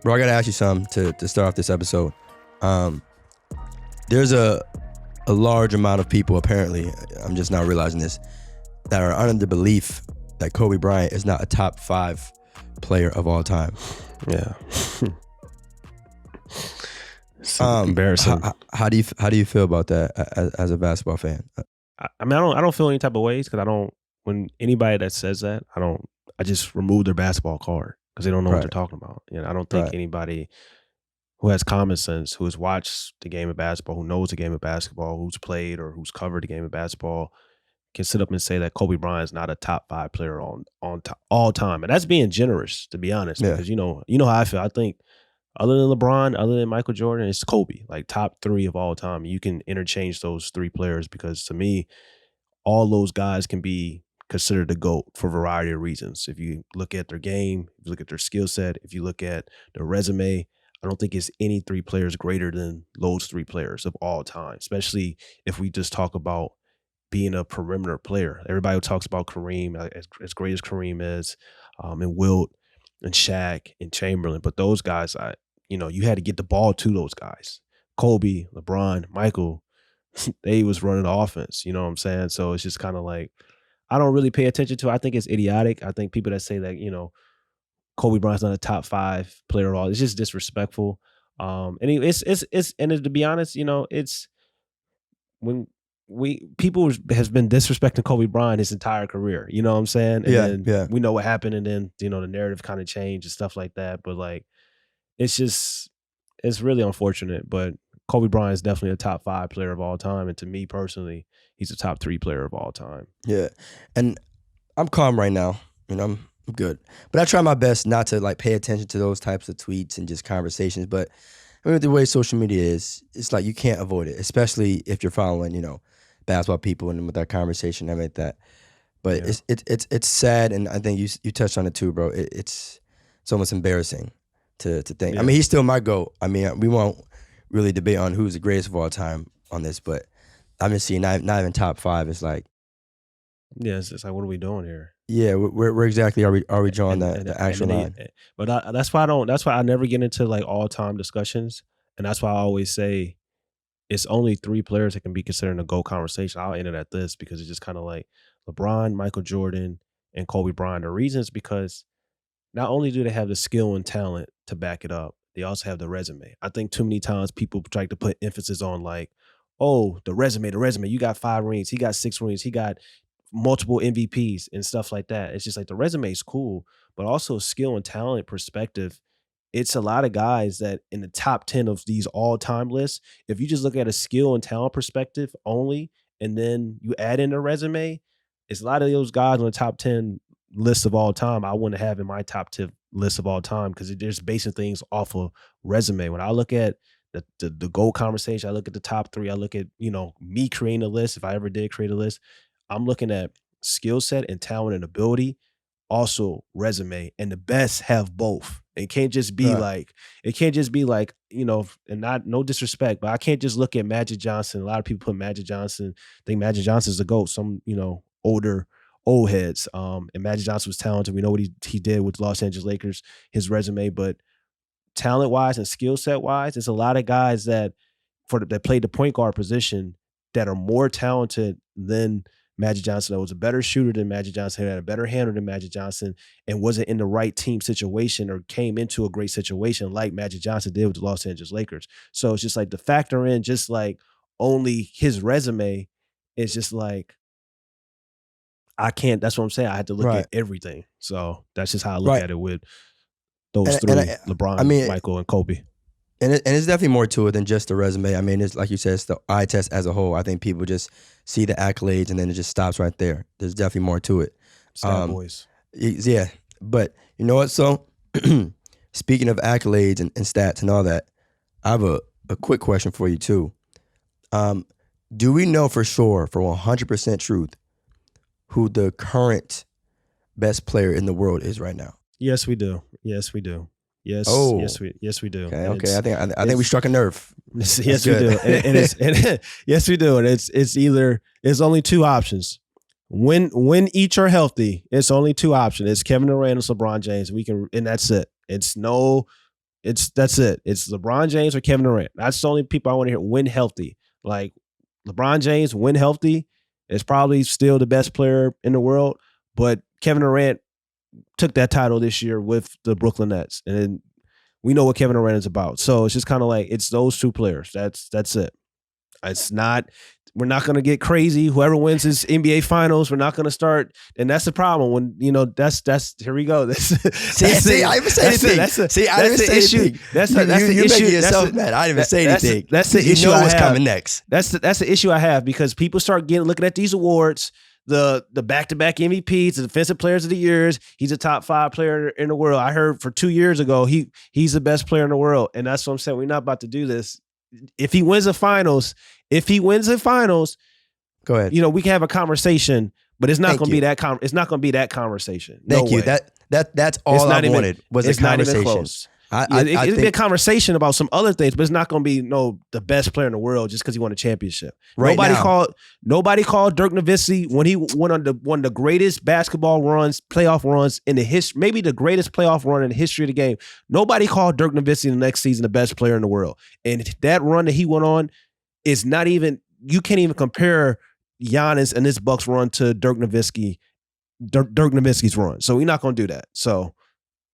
Bro, I gotta ask you something to start off this episode. There's a large amount of people, apparently, I'm just now realizing this, that are under the belief that Kobe Bryant is not a top 5 player of all time. Yeah. It's embarrassing. How do you feel about that as a basketball fan? I mean, I don't feel any type of ways because when anybody that says that, I just remove their basketball card because they don't know what they're talking about. You know, I don't think anybody who has common sense, who has watched the game of basketball, who knows the game of basketball, who's played or who's covered the game of basketball, can sit up and say that Kobe Bryant is not a top 5 player on all time, and that's being generous, to be honest. Yeah. Because you know how I feel. I think other than LeBron, other than Michael Jordan, it's Kobe, like top 3 of all time. You can interchange those 3 players because to me, all those guys can be considered the GOAT for a variety of reasons. If you look at their game, if you look at their skill set, if you look at their resume, I don't think it's any 3 players greater than those 3 players of all time, especially if we just talk about being a perimeter player. Everybody talks about Kareem, as great as Kareem is, and Wilt and Shaq and Chamberlain, but those guys, you had to get the ball to those guys. Kobe, LeBron, Michael, they was running the offense, you know what I'm saying? So it's just kind of like, I don't really pay attention to it. I think it's idiotic. I think people that say that, Kobe Bryant's not a top 5 player at all, it's just disrespectful. And to be honest, it's when people has been disrespecting Kobe Bryant his entire career, you know what I'm saying? And then we know what happened, and then the narrative kind of changed and stuff like that. But like, it's really unfortunate. But Kobe Bryant is definitely a top 5 player of all time, and to me personally, he's a top 3 player of all time. Yeah, and I'm calm right now. I'm good, but I try my best not to like pay attention to those types of tweets and just conversations. But I mean, the way social media is, it's like you can't avoid it, especially if you're following, basketball people and with that conversation and everything like that. But it's sad, and I think you touched on it too, bro. It's almost embarrassing to think. Yeah. I mean, he's still my GOAT. I mean, we won't really debate on who's the greatest of all time on this, but I'm just seeing not even top 5. It's like, it's just like, what are we doing here? Yeah, where exactly are we drawing the actual line? But that's why I never get into like all time discussions, and that's why I always say it's only 3 players that can be considered in a GOAT conversation. I'll end it at this because it's just kind of like LeBron, Michael Jordan, and Kobe Bryant. The reason is because not only do they have the skill and talent to back it up, they also have the resume. I think too many times people try to put emphasis on like, oh, the resume. You got 5 rings. He got 6 rings. He got multiple MVPs and stuff like that. It's just like the resume is cool, but also skill and talent perspective. It's a lot of guys that in the top 10 of these all-time lists, if you just look at a skill and talent perspective only, and then you add in a resume, it's a lot of those guys on the top 10 list of all time I wouldn't have in my top 10 list of all time because they're just basing things off of resume. When I look at the GOAT conversation, I look at the top 3, I look at, me creating a list, if I ever did create a list, I'm looking at skill set and talent and ability, also resume, and the best have both. It can't just be like, and no disrespect, but I can't just look at Magic Johnson. A lot of people put Magic Johnson, think Magic Johnson's the GOAT. Some, older old heads. And Magic Johnson was talented. We know what he did with the Los Angeles Lakers, his resume, but talent wise and skill set wise, there's a lot of guys that played the point guard position that are more talented than Magic Johnson, that was a better shooter than Magic Johnson, had a better handler than Magic Johnson, and wasn't in the right team situation or came into a great situation like Magic Johnson did with the Los Angeles Lakers. So it's just like the factor in just like only his resume is just like, I can't, that's what I'm saying. I had to look at everything. So that's just how I look at it with those 3, LeBron, Michael, and Kobe. And it's definitely more to it than just the resume. I mean, it's like you said, it's the eye test as a whole. I think people just see the accolades and then it just stops right there. There's definitely more to it. Stat boys. Yeah, but you know what? So speaking of accolades and stats and all that, I have a quick question for you too. Do we know for sure, for 100% truth, who the current best player in the world is right now? Yes, we do. Yes, we do. Yes. Oh. Yes, we do. Okay. I think we struck a nerve. Yes, we do. Yes, we do. And it's only 2 options. When each are healthy, it's only 2 options. It's Kevin Durant and LeBron James. And that's it. It's no That's it. It's LeBron James or Kevin Durant. That's the only people I want to hear win healthy. Like LeBron James win healthy is probably still the best player in the world, but Kevin Durant took that title this year with the Brooklyn Nets, and we know what Kevin Durant is about. So it's just kind of like it's those two players. That's it. It's not. We're not going to get crazy. Whoever wins his NBA Finals, we're not going to start. And that's the problem. When that's here we go. See, I didn't say anything. I didn't say anything. That's the issue. Making yourself mad. I didn't even say anything. That's the issue. You know what's coming next. That's the issue I have because people start looking at these awards. The back-to-back MVPs, the defensive players of the years. He's a top 5 player in the world. I heard for 2 years ago he's the best player in the world, and that's what I'm saying. We're not about to do this. If he wins the finals, go ahead. We can have a conversation, but it's not going to be that. It's not going to be that conversation. Thank you. That's all I wanted was a conversation. Not even close. It'd be a conversation about some other things, but it's not going to be the best player in the world just because he won a championship. Nobody called Dirk Nowitzki when he went on one of the greatest playoff runs in the history, maybe the greatest playoff run in the history of the game. Nobody called Dirk Nowitzki the next season the best player in the world, and that run that he went on is not even. You can't even compare Giannis and this Bucks run to Dirk Nowitzki's run. So we're not going to do that. So.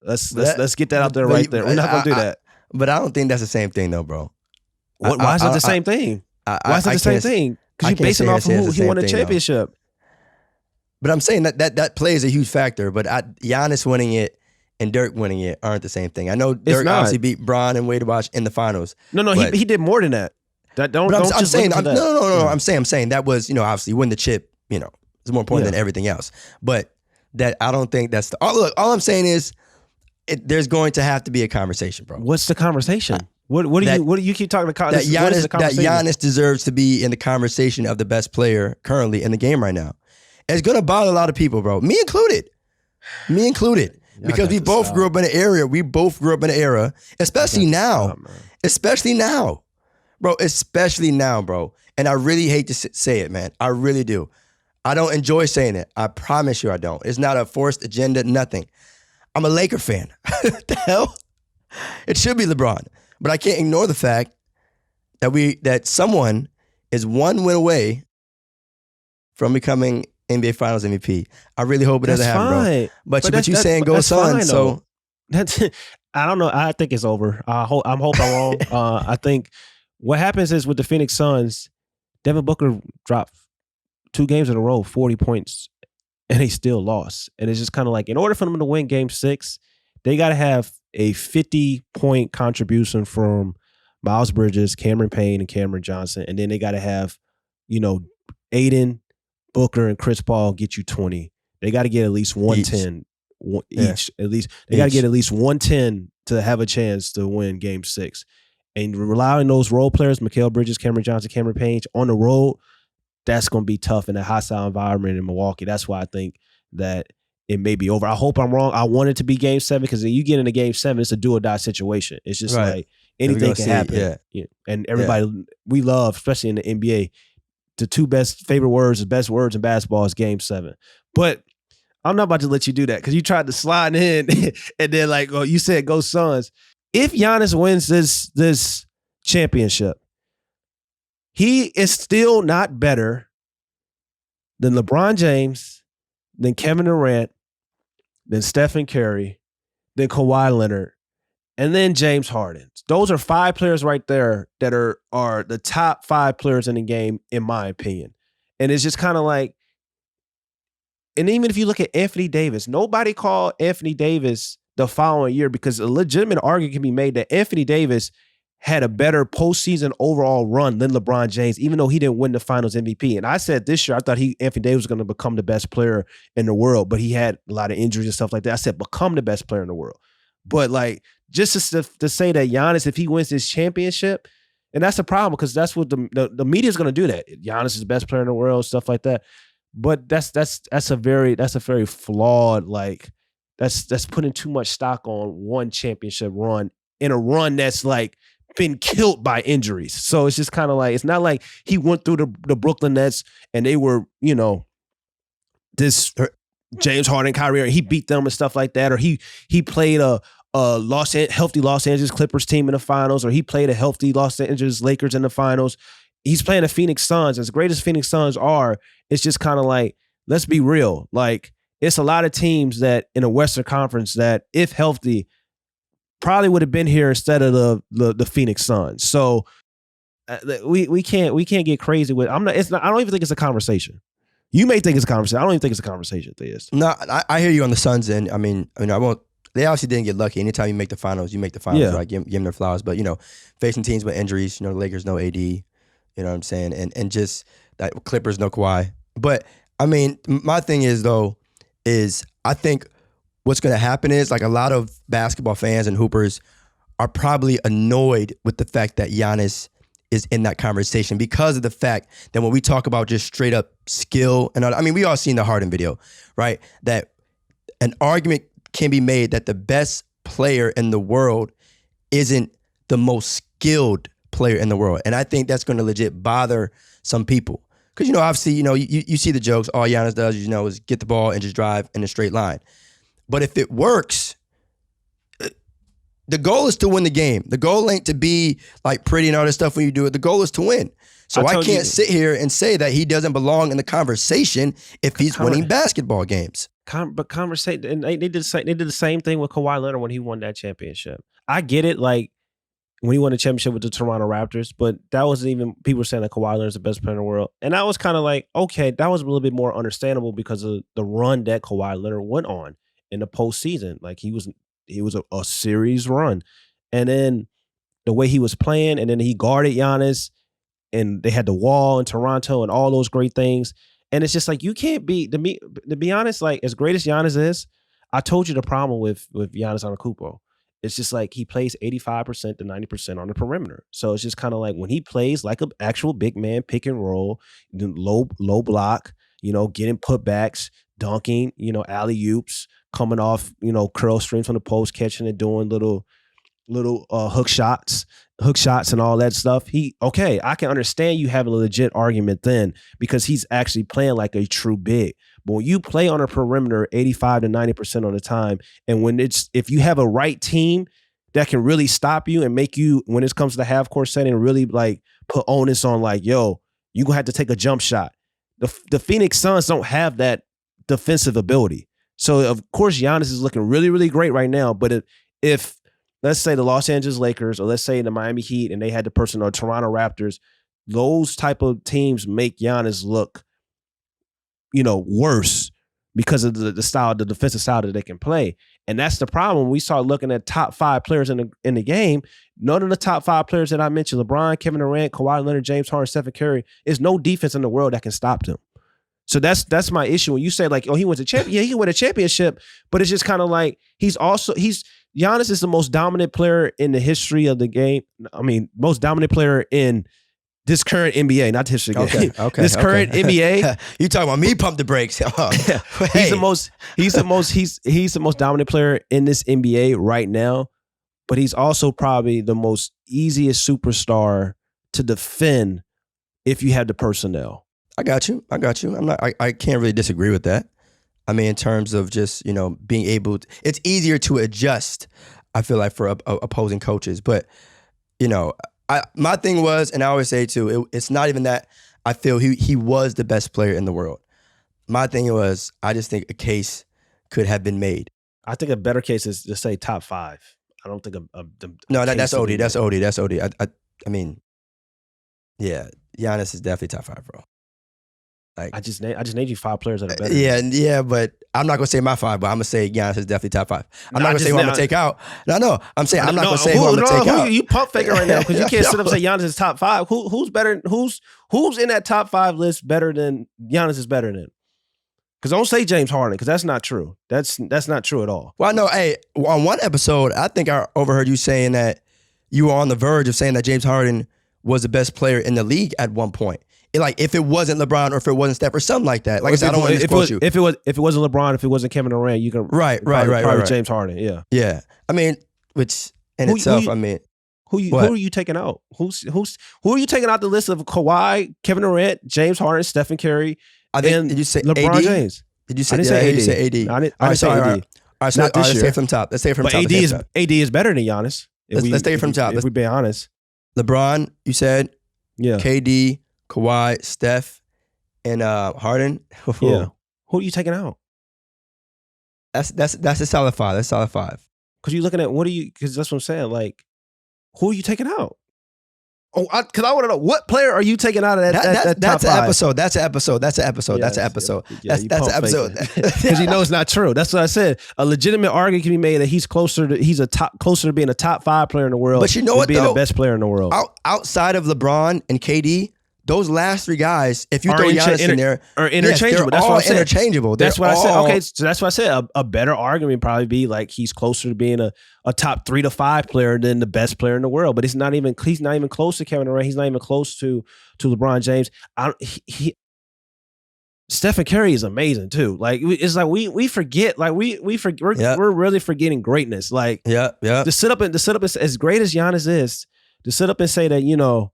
Let's get that out there right there. We're not gonna do that. But I don't think that's the same thing, though, bro. Why is it the same thing? Why is it the same thing? Because you're basing off of who he won a championship. But I'm saying that plays a huge factor. But Giannis winning it and Dirk winning it aren't the same thing. I know Dirk obviously beat Bron and Wade Bosh in the finals. No, he did more than that. I'm saying that was obviously win the chip. It's more important than everything else. But that I don't think that's all I'm saying is. There's going to have to be a conversation, bro. What's the conversation? What do you keep talking about? That Giannis deserves to be in the conversation of the best player currently in the game right now. It's going to bother a lot of people, bro. Me included. Because we both grew up in an era. Especially now. Bro. And I really hate to say it, man. I really do. I don't enjoy saying it. I promise you I don't. It's not a forced agenda, nothing. I'm a Laker fan. What the hell? It should be LeBron. But I can't ignore the fact that someone is one win away from becoming NBA Finals MVP. I really hope it doesn't happen, bro. But you're saying go Suns, so that's I don't know. I think it's over. I'm hoping I'm wrong. I think what happens is with the Phoenix Suns, Devin Booker dropped 2 games in a row, 40 points. And they still lost. And it's just kind of like, in order for them to win game 6, they got to have a 50-point contribution from Miles Bridges, Cameron Payne, and Cameron Johnson. And then they got to have, Aiden, Booker, and Chris Paul get you 20. They got to get at least 110 each. At least they got to get at least 110 to have a chance to win game 6. And relying on those role players, Mikal Bridges, Cameron Johnson, Cameron Payne, on the road, that's going to be tough in a hostile environment in Milwaukee. That's why I think that it may be over. I hope I'm wrong. I want it to be game 7 because you get into game 7, it's a do or die situation. It's just like anything can happen. Yeah. And everybody, we love, especially in the NBA, the 2 best favorite words, the best words in basketball is game 7. But I'm not about to let you do that because you tried to slide in and then you said go Suns. If Giannis wins this championship, he is still not better than LeBron James, than Kevin Durant, than Stephen Curry, than Kawhi Leonard, and then James Harden. Those are 5 players right there that are the top 5 players in the game, in my opinion. And it's just kind of like, and even if you look at Anthony Davis, nobody called Anthony Davis the following year because a legitimate argument can be made that Anthony Davis had a better postseason overall run than LeBron James, even though he didn't win the Finals MVP. And I said this year, I thought Anthony Davis was going to become the best player in the world, but he had a lot of injuries and stuff like that. I said become the best player in the world. But just to say that Giannis, if he wins this championship, and that's the problem because that's what the media is going to do that. Giannis is the best player in the world, stuff like that. But that's a very flawed, that's putting too much stock on one championship run in a run that's been killed by injuries. So it's just kind of it's not like he went through the Brooklyn Nets and they were, this James Harden, Kyrie, he beat them and stuff like that, or he played a healthy Los Angeles Clippers team in the finals, or he played a healthy Los Angeles Lakers in the finals. He's playing the Phoenix Suns. As great as Phoenix Suns are, it's just kind of like, let's be real. Like, it's a lot of teams that in a Western Conference that, if healthy, probably would have been here instead of the Phoenix Suns. So we can't get crazy with. I don't even think it's a conversation. You may think it's a conversation. I don't even think it's a conversation. Theist. No, I hear you on the Suns, and I mean, I won't. They obviously didn't get lucky. Anytime you make the finals, you make the finals. Yeah. Right? Give them their flowers. But facing teams with injuries, the Lakers no AD. You know what I'm saying, and just that Clippers no Kawhi. But I mean, my thing is I think what's going to happen is, like, a lot of basketball fans and hoopers are probably annoyed with the fact that Giannis is in that conversation, because of the fact that when we talk about just straight up skill, and I mean, we all seen the Harden video, right? That an argument can be made that the best player in the world isn't the most skilled player in the world. And I think that's going to legit bother some people. Because, obviously, you see the jokes, all Giannis does, is get the ball and just drive in a straight line. But if it works, the goal is to win the game. The goal ain't to be like pretty and all this stuff when you do it. The goal is to win. So I can't sit here and say that he doesn't belong in the conversation if he's winning basketball games. But conversation, and they did the same thing with Kawhi Leonard when he won that championship. I get it, like when he won the championship with the Toronto Raptors, but that wasn't even, people were saying that Kawhi Leonard is the best player in the world, and I was kind of like, okay, that was a little bit more understandable because of the run that Kawhi Leonard went on in the postseason. Like, he was a series run, and then the way he was playing, and then he guarded Giannis, and they had the wall in Toronto and all those great things. And it's just like, you can't be, to be honest, like, as great as Giannis is, I told you the problem with Giannis Antetokounmpo. It's just like, he plays 85% to 90% on the perimeter. So it's just kind of like, when he plays like an actual big man, pick and roll, low block, getting putbacks, dunking, alley-oops, coming off, curl streams from the post, catching and doing little hook shots and all that stuff. I can understand you having a legit argument then, because he's actually playing like a true big. But when you play on a perimeter 85 to 90% of the time, and if you have a right team that can really stop you and make you, when it comes to the half court setting, really like put onus on, like, yo, you gonna have to take a jump shot. The Phoenix Suns don't have that defensive ability. So of course Giannis is looking really, really great right now. But if let's say the Los Angeles Lakers, or let's say the Miami Heat, and they had the person, or Toronto Raptors, those type of teams make Giannis look, worse because of the defensive style that they can play. And that's the problem. When we start looking at top 5 players in the game, none of the top 5 players that I mentioned, LeBron, Kevin Durant, Kawhi Leonard, James Harden, Stephen Curry, is no defense in the world that can stop them. So that's my issue. When you say, like, oh, he wins a champion, yeah, he can win a championship, but it's just kind of like, Giannis is the most dominant player in the history of the game. I mean, most dominant player in this current NBA, not the history of the game. Okay. This current NBA. You talking about me? Pump the brakes. Oh, He's the most dominant player in this NBA right now, but he's also probably the most easiest superstar to defend if you have the personnel. I got you. I can't really disagree with that. I mean, in terms of just, being able to, it's easier to adjust, I feel like, for opposing coaches. But, my thing was, and I always say too, it's not even that I feel he was the best player in the world. My thing was, I just think a case could have been made. I think a better case is to say top 5. I don't think that's OD. That's OD. I mean, yeah, Giannis is definitely top 5, bro. Like, I just named you 5 players that are better. Yeah, but I'm not gonna say my 5, but I'm gonna say Giannis is definitely top 5. I'm not gonna say who I'm gonna take out. No, I'm saying I'm not gonna say who I'm gonna take out. You pump faking right now, because you can't sit up and say Giannis is top 5. Who's better? Who's in that top 5 list better than Giannis is better than? Because don't say James Harden, because that's not true. That's not true at all. Well, no, hey, on one episode, I think I overheard you saying that you were on the verge of saying that James Harden was the best player in the league at one point. Like, if it wasn't LeBron, or if it wasn't Steph, or something like that. Like I said, I don't want to misquote you. If it wasn't LeBron, if it wasn't Kevin Durant, you can right. James Harden. Yeah. I mean, which in itself, I mean, who are you taking out? Who are you taking out the list of Kawhi, Kevin Durant, James Harden, Stephen Curry, did you say LeBron AD? James? Did you say? I didn't say AD. I didn't say AD. I didn't say AD. All right, so Not this let's year. stay from top. Let's stay from But top. AD is better than Giannis. Let's take it from top. If we be honest. LeBron, you said. Yeah. KD, Kawhi, Steph, and Harden. Yeah. Who are you taking out? That's a solid 5. That's a solid 5. Because you're looking at because that's what I'm saying. Like, who are you taking out? Oh, because I want to know what player are you taking out of that That's top an 5? episode. That's an episode. That's an episode. Yeah, that's an episode. Yeah, that's an episode. Because you know it's not true. That's what I said. A legitimate argument can be made that he's closer to being a top 5 player in the world. But you know what, being though? the best player in the world. Outside of LeBron and KD, those last 3 guys, if you throw Giannis in there, are interchangeable. Yes, that's what I said. Interchangeable. That's what I said. Okay, so that's what I said. A better argument would probably be like he's closer to being a top 3 to 5 player than the best player in the world. But he's not even close to Kevin Durant. He's not even close to LeBron James. Stephen Curry is amazing too. Like it's like we forget. Like we're really forgetting greatness. Like to sit up and as great as Giannis is, to sit up and say that, you know,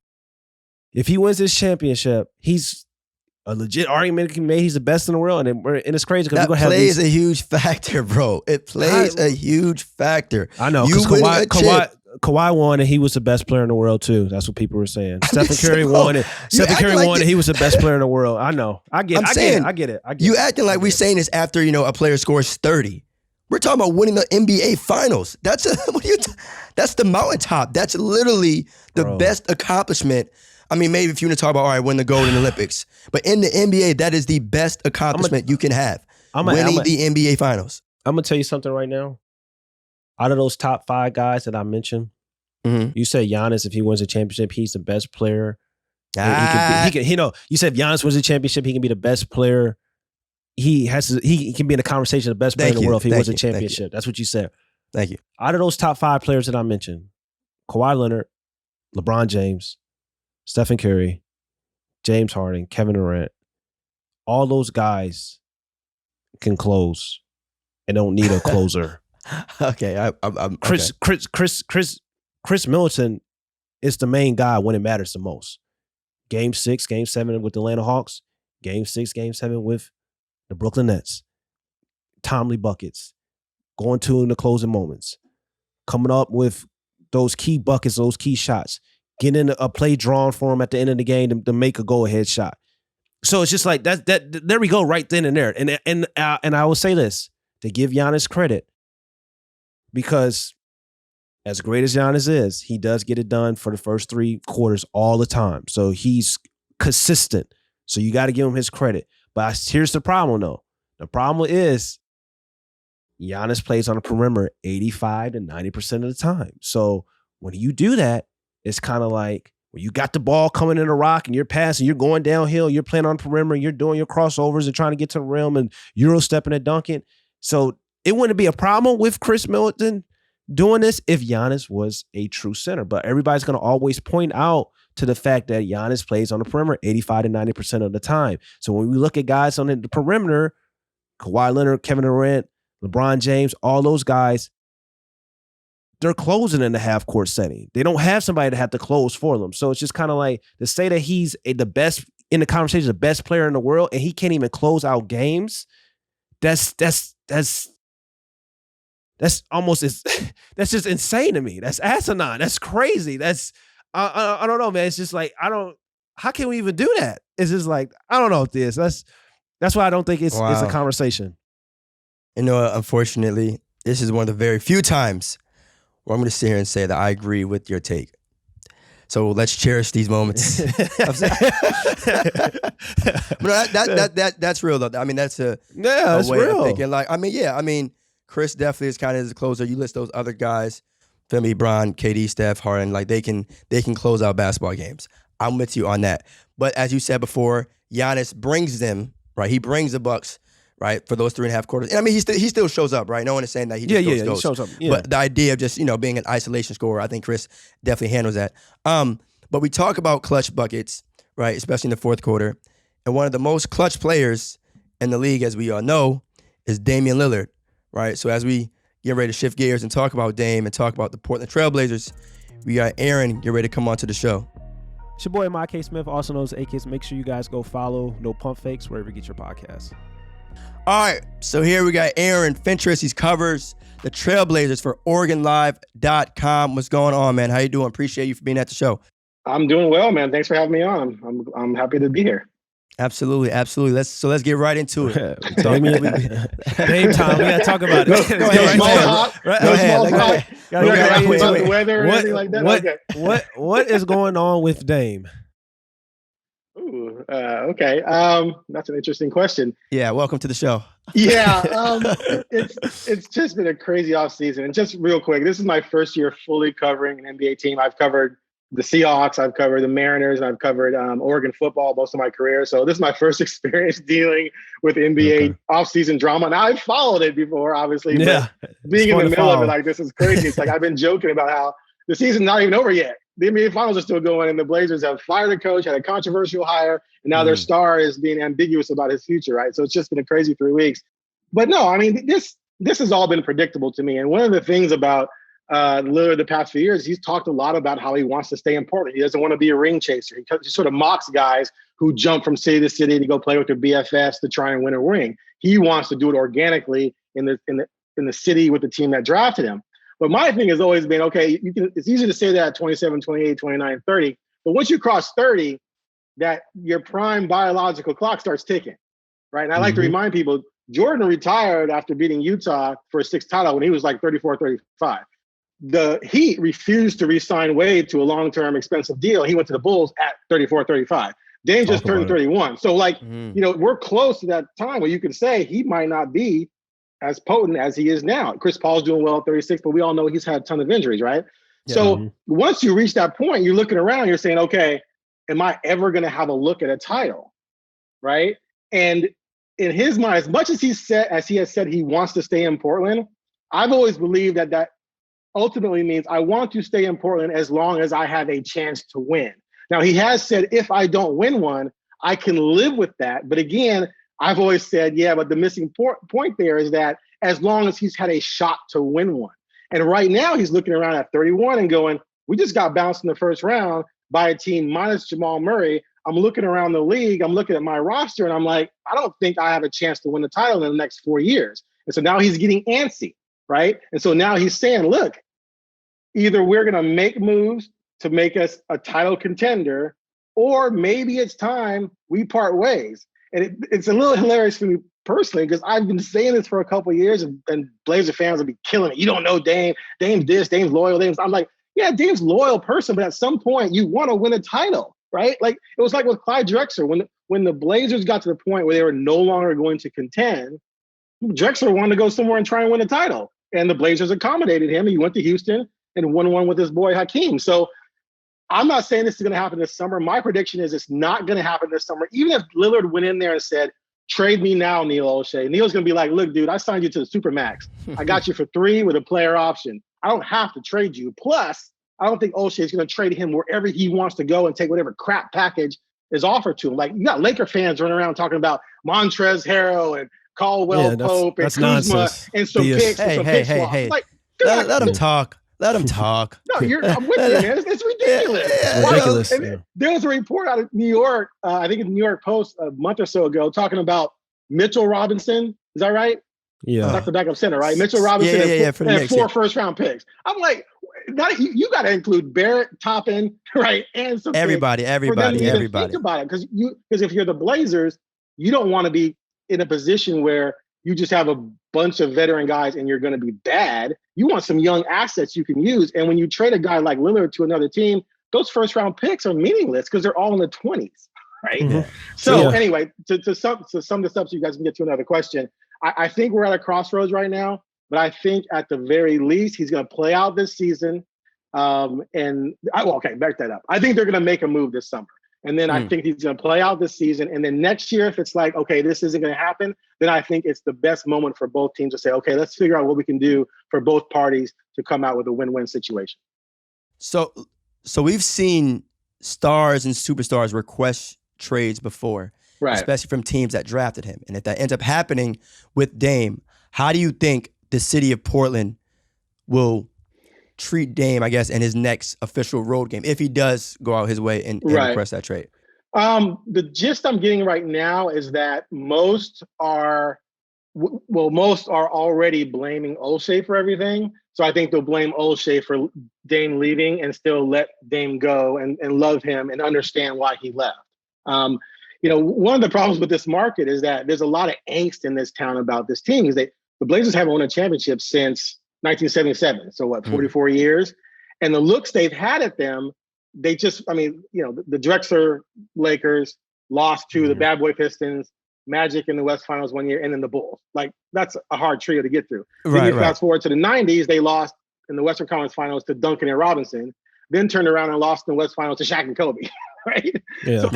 if he wins this championship, he's a legit argument can be made. He's the best in the world, and it's crazy because that plays a huge factor, bro. It plays a huge factor. I know because Kawhi won, and he was the best player in the world too. That's what people were saying. Stephen Curry won, and he was the best player in the world. I know. I get it. You acting like we're saying this after a player scores 30. We're talking about winning the NBA Finals. That's the mountaintop. That's literally the best accomplishment. I mean, maybe if you want to talk about, win the gold in the Olympics. But in the NBA, that is the best accomplishment you can have. Winning the NBA Finals. I'm going to tell you something right now. Out of those top 5 guys that I mentioned, you said Giannis, if he wins a championship, he's the best player. You said if Giannis wins a championship, he can be the best player. He can be in the conversation of the best player in the world if he wins a championship. That's what you said. Thank you. Out of those top 5 players that I mentioned, Kawhi Leonard, LeBron James, Stephen Curry, James Harden, Kevin Durant, all those guys can close and don't need a closer. Okay, Chris Middleton is the main guy when it matters the most. Game 6, Game 7 with the Atlanta Hawks. Game 6, Game 7 with the Brooklyn Nets. Timely buckets. Going to in the closing moments. Coming up with those key buckets, those key shots. Getting a play drawn for him at the end of the game to make a go-ahead shot. So it's just like that. There we go, right then and there. And I will say this to give Giannis credit, because as great as Giannis is, he does get it done for the first 3 quarters all the time. So he's consistent. So you got to give him his credit. But here's the problem, though. The problem is Giannis plays on the perimeter 85 to 90% of the time. So when you do that, it's kind of like when you got the ball coming in the rock and you're passing, you're going downhill, you're playing on the perimeter, you're doing your crossovers and trying to get to the rim and Euro stepping and dunking. So it wouldn't be a problem with Chris Middleton doing this if Giannis was a true center. But everybody's going to always point out to the fact that Giannis plays on the perimeter 85 to 90% of the time. So when we look at guys on the perimeter, Kawhi Leonard, Kevin Durant, LeBron James, all those guys, they're closing in the half-court setting. They don't have somebody to have to close for them. So it's just kind of like to say that he's the best in the conversation, the best player in the world, and he can't even close out games. That's almost that's just insane to me. That's asinine. That's crazy. That's I don't know, man. It's just like how can we even do that? It's just like I don't know what this. That's why I don't think it's a conversation. Unfortunately, this is one of the very few times where I'm going to sit here and say that I agree with your take. So let's cherish these moments. That's real though. I mean, that's a way real. of thinking. Like, Chris definitely is kind of the closer. You list those other guys, feel me, Bron, KD, Steph, Harden, like they can close out basketball games. I'm with you on that. But as you said before, Giannis brings them, right? He brings the Bucks, right, for those 3.5 quarters. And I mean, he still shows up, right? No one is saying that he just goes. He shows up. Yeah. But the idea of just, being an isolation scorer, I think Chris definitely handles that. But we talk about clutch buckets, right, especially in the fourth quarter. And one of the most clutch players in the league, as we all know, is Damian Lillard, right? So as we get ready to shift gears and talk about Dame and talk about the Portland Trailblazers, we got Aaron get ready to come on to the show. It's your boy, Mike K. Smith, also known as AK. Make sure you guys go follow No Pump Fakes wherever you get your podcasts. All right, so here we got Aaron Fentress. He covers the Trailblazers for OregonLive.com. What's going on, man? How you doing? Appreciate you for being at the show. I'm doing well, man. Thanks for having me on. I'm happy to be here. Absolutely. Let's get right into it. Dame time. We gotta talk about it. Go ahead. Go ahead. About the weather or anything like that. What is going on with Dame? Ooh, okay. That's an interesting question. Yeah, welcome to the show. Yeah, it's just been a crazy offseason. And just real quick, this is my first year fully covering an NBA team. I've covered the Seahawks, I've covered the Mariners, and I've covered Oregon football most of my career. So this is my first experience dealing with NBA offseason drama. Now, I've followed it before, obviously, but being in the middle of it like this is crazy. It's like I've been joking about how the season's not even over yet. The NBA Finals are still going, and the Blazers have fired a coach, had a controversial hire, and now their star is being ambiguous about his future, right? So it's just been a crazy 3 weeks. But no, I mean, this has all been predictable to me. And one of the things about Lillard the past few years, he's talked a lot about how he wants to stay in Portland. He doesn't want to be a ring chaser. He sort of mocks guys who jump from city to city to go play with their BFFs to try and win a ring. He wants to do it organically in the city with the team that drafted him. But my thing has always been, okay, it's easy to say that at 27, 28, 29, 30. But once you cross 30, that your prime biological clock starts ticking, right? And I like to remind people, Jordan retired after beating Utah for a sixth title when he was like 34, 35. The Heat refused to re-sign Wade to a long-term expensive deal. He went to the Bulls at 34, 35. Dame just turned 31. So we're close to that time where you can say he might not be as potent as he is now. Chris Paul's doing well at 36, but we all know he's had a ton of injuries, right? Yeah. So once you reach that point, you're looking around, you're saying, okay, am I ever going to have a look at a title, right? And in his mind, as much as he has said he wants to stay in Portland, I've always believed that ultimately means I want to stay in Portland as long as I have a chance to win. Now, he has said if I don't win one, I can live with that. But again, I've always said, yeah, but the missing point there is that as long as he's had a shot to win one. And right now he's looking around at 31 and going, we just got bounced in the first round by a team minus Jamal Murray. I'm looking around the league, I'm looking at my roster, and I'm like, I don't think I have a chance to win the title in the next 4 years. And so now he's getting antsy, right? And so now he's saying, look, either we're going to make moves to make us a title contender, or maybe it's time we part ways. And it's a little hilarious for me personally, because I've been saying this for a couple of years, and Blazer fans will be killing it. You don't know Dame. Dame's this, Dame's loyal. I'm like, yeah, Dame's a loyal person, but at some point you want to win a title, right? Like it was like with Clyde Drexler. When the Blazers got to the point where they were no longer going to contend, Drexler wanted to go somewhere and try and win a title. And the Blazers accommodated him. He went to Houston and won one with his boy Hakeem. So I'm not saying this is going to happen this summer. My prediction is it's not going to happen this summer. Even if Lillard went in there and said, trade me now, Neil Olshey. Neil's going to be like, look, dude, I signed you to the Supermax. I got you for 3 with a player option. I don't have to trade you. Plus, I don't think Olshey is going to trade him wherever he wants to go and take whatever crap package is offered to him. Like, you got Laker fans running around talking about Montrezl Harrell and Caldwell Pope and Kuzma nonsense. And some picks and some pick swaps. Like, let him talk. Let him talk. No, I'm with you, man. It's ridiculous. It's ridiculous. There was a report out of New York, I think in the New York Post a month or so ago, talking about Mitchell Robinson. Is that right? Yeah. That's the backup center, right? Mitchell Robinson and 4 first-round picks. I'm like, you got to include Barrett, Toppin, right? And some everybody. Think about it. Because if you're the Blazers, you don't want to be in a position where you just have a bunch of veteran guys and you're going to be bad. You want some young assets you can use. And when you trade a guy like Lillard to another team, those first round picks are meaningless because they're all in the 20s, right? Mm-hmm. So anyway, to sum this up so you guys can get to another question, I think we're at a crossroads right now, but I think at the very least, he's going to play out this season. Back that up. I think they're going to make a move this summer. And then I think he's going to play out this season. And then next year, if it's like, okay, this isn't going to happen, then I think it's the best moment for both teams to say, okay, let's figure out what we can do for both parties to come out with a win-win situation. So we've seen stars and superstars request trades before, right? Especially from teams that drafted him. And if that ends up happening with Dame, how do you think the city of Portland will treat Dame, I guess, in his next official road game, if he does go out his way and request that trade? The gist I'm getting right now is that most are already blaming O'Shea for everything. So I think they'll blame O'Shea for Dame leaving and still let Dame go and love him and understand why he left. One of the problems with this market is that there's a lot of angst in this town about this team. Is the Blazers haven't won a championship since 1977. So 44 years? And the looks they've had at them, the Drexler Lakers lost to the Bad Boy Pistons, Magic in the West Finals one year, and then the Bulls. Like, that's a hard trio to get through. Then you fast forward to the 90s, they lost in the Western Conference Finals to Duncan and Robinson, then turned around and lost in the West Finals to Shaq and Kobe, right? Yeah. So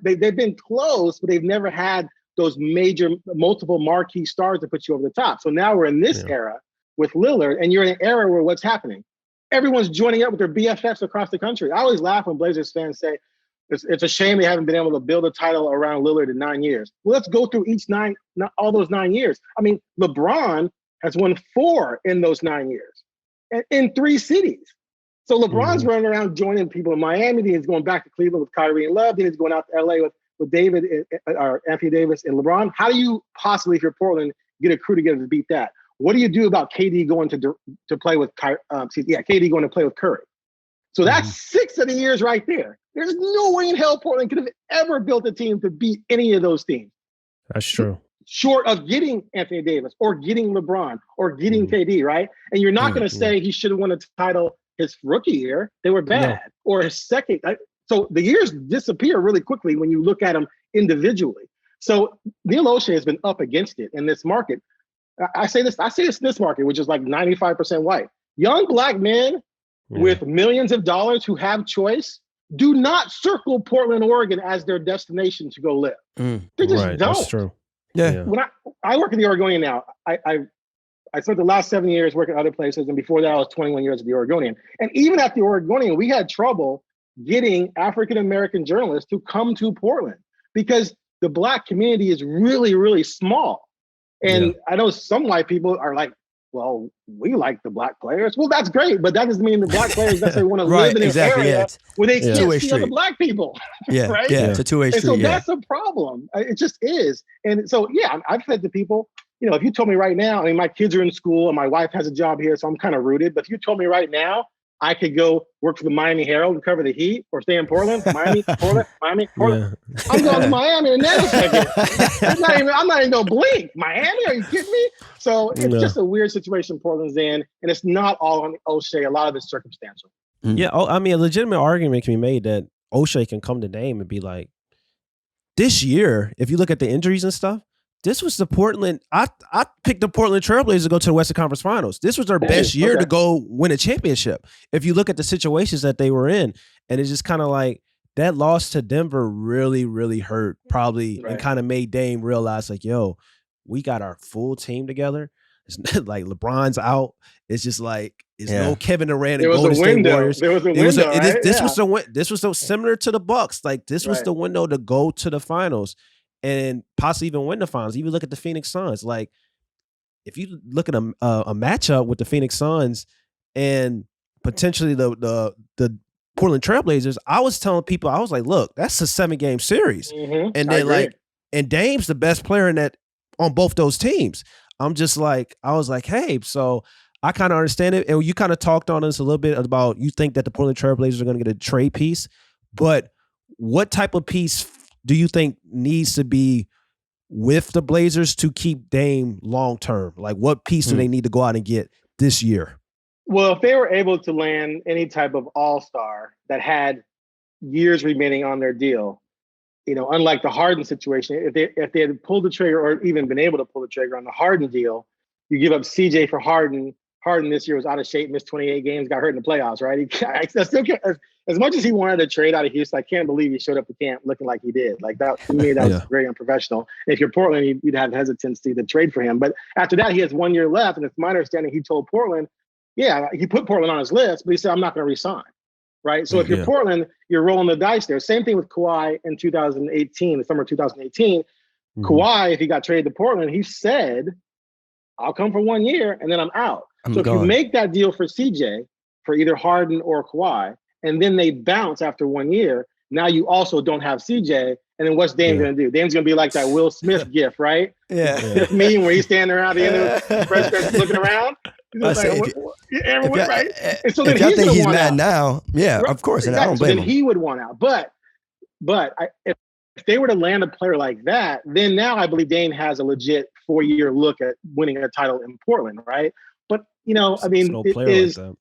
they've been close, but they've never had those major, multiple marquee stars to put you over the top. So now we're in this era with Lillard, and you're in an era where what's happening? Everyone's joining up with their BFFs across the country. I always laugh when Blazers fans say, it's a shame they haven't been able to build a title around Lillard in 9 years. Well, let's go through all those 9 years. I mean, LeBron has won 4 in those 9 years in 3 cities. So LeBron's running around joining people in Miami. Then he's going back to Cleveland with Kyrie and Love. Then he's going out to LA with David or Anthony Davis and LeBron. How do you possibly, if you're Portland, get a crew together to beat that? What do you do about KD going to play with KD going to play with Curry? So that's 6 of the years right there. There's no way in hell Portland could have ever built a team to beat any of those teams. That's true. Short of getting Anthony Davis or getting LeBron or getting KD, right? And you're not going to say he should have won a title his rookie year. They were bad. Or his second. So the years disappear really quickly when you look at them individually. So Neil O'Shea has been up against it in this market. I say this in this market, which is like 95% white. Young black men with millions of dollars who have choice do not circle Portland, Oregon as their destination to go live. They just don't. That's true. Yeah. When I work in the Oregonian now, I spent the last 7 years working other places, and before that I was 21 years at the Oregonian. And even at the Oregonian, we had trouble getting African-American journalists to come to Portland because the black community is really, really small. And I know some white people are like, well, we like the black players. Well, that's great, but that doesn't mean the black players necessarily want to live in an area where they can't see other black people. Right? Yeah, it's a two-way street. And so that's a problem. It just is. And so, I've said to people, if you told me right now, I mean, my kids are in school and my wife has a job here, so I'm kind of rooted. But if you told me right now, I could go work for the Miami Herald and cover the Heat or stay in Portland, Miami, Portland. I'm going to Miami in a nanosecond. I'm not even going to blink. Miami? Are you kidding me? So it's just a weird situation Portland's in, and it's not all on O'Shea. A lot of it's circumstantial. Yeah, I mean, a legitimate argument can be made that O'Shea can come to Dame and be like, this year, if you look at the injuries and stuff, this was the Portland. I picked the Portland Trailblazers to go to the Western Conference Finals. This was their best year to go win a championship. If you look at the situations that they were in, and it's just kind of like that loss to Denver really, really hurt probably and kind of made Dame realize like, yo, we got our full team together. It's like LeBron's out. It's just like it's no Kevin Durant and Golden State Warriors. There was a window. This was so similar to the Bucks. Like this was the window to go to the finals and possibly even win the finals. Even look at the Phoenix Suns. Like if you look at a matchup with the Phoenix Suns and potentially the Portland Trailblazers, I was telling people, I was like, look, that's a 7-game series. And then and Dame's the best player in that on both those teams. I'm just like, I was like, hey, so I kind of understand it. And you kind of talked on us a little bit about you think that the Portland Trailblazers are going to get a trade piece, but what type of piece do you think needs to be with the Blazers to keep Dame long term? Like what piece do they need to go out and get this year? Well, if they were able to land any type of all-star that had years remaining on their deal, unlike the Harden situation, if they had pulled the trigger or even been able to pull the trigger on the Harden deal, you give up CJ for Harden. Harden this year was out of shape, missed 28 games, got hurt in the playoffs, right? I still can't, as much as he wanted to trade out of Houston, I can't believe he showed up to camp looking like he did. Like that, to me, that was very unprofessional. If you're Portland, you'd have hesitancy to trade for him. But after that, he has 1 year left, and it's my understanding he told Portland, he put Portland on his list, but he said, I'm not going to resign. Right. So if you're Portland, you're rolling the dice there. Same thing with Kawhi in 2018, the summer of 2018. Kawhi, if he got traded to Portland, he said, I'll come for 1 year and then I'm out. If you make that deal for CJ, for either Harden or Kawhi, and then they bounce after 1 year, Now you also don't have CJ. And then what's Dame going to do? Dame's going to be like that Will Smith gif, right? Yeah. It's me where he's standing around the end of the press conference looking around. He's like, right? And so then if y'all he's think he's mad out. now, yeah, right? Of course. And exactly. I don't blame him. Then he would want out. But if they were to land a player like that, then now I believe Dame has a legit 4-year look at winning a title in Portland, right? But, I mean, no it is like that.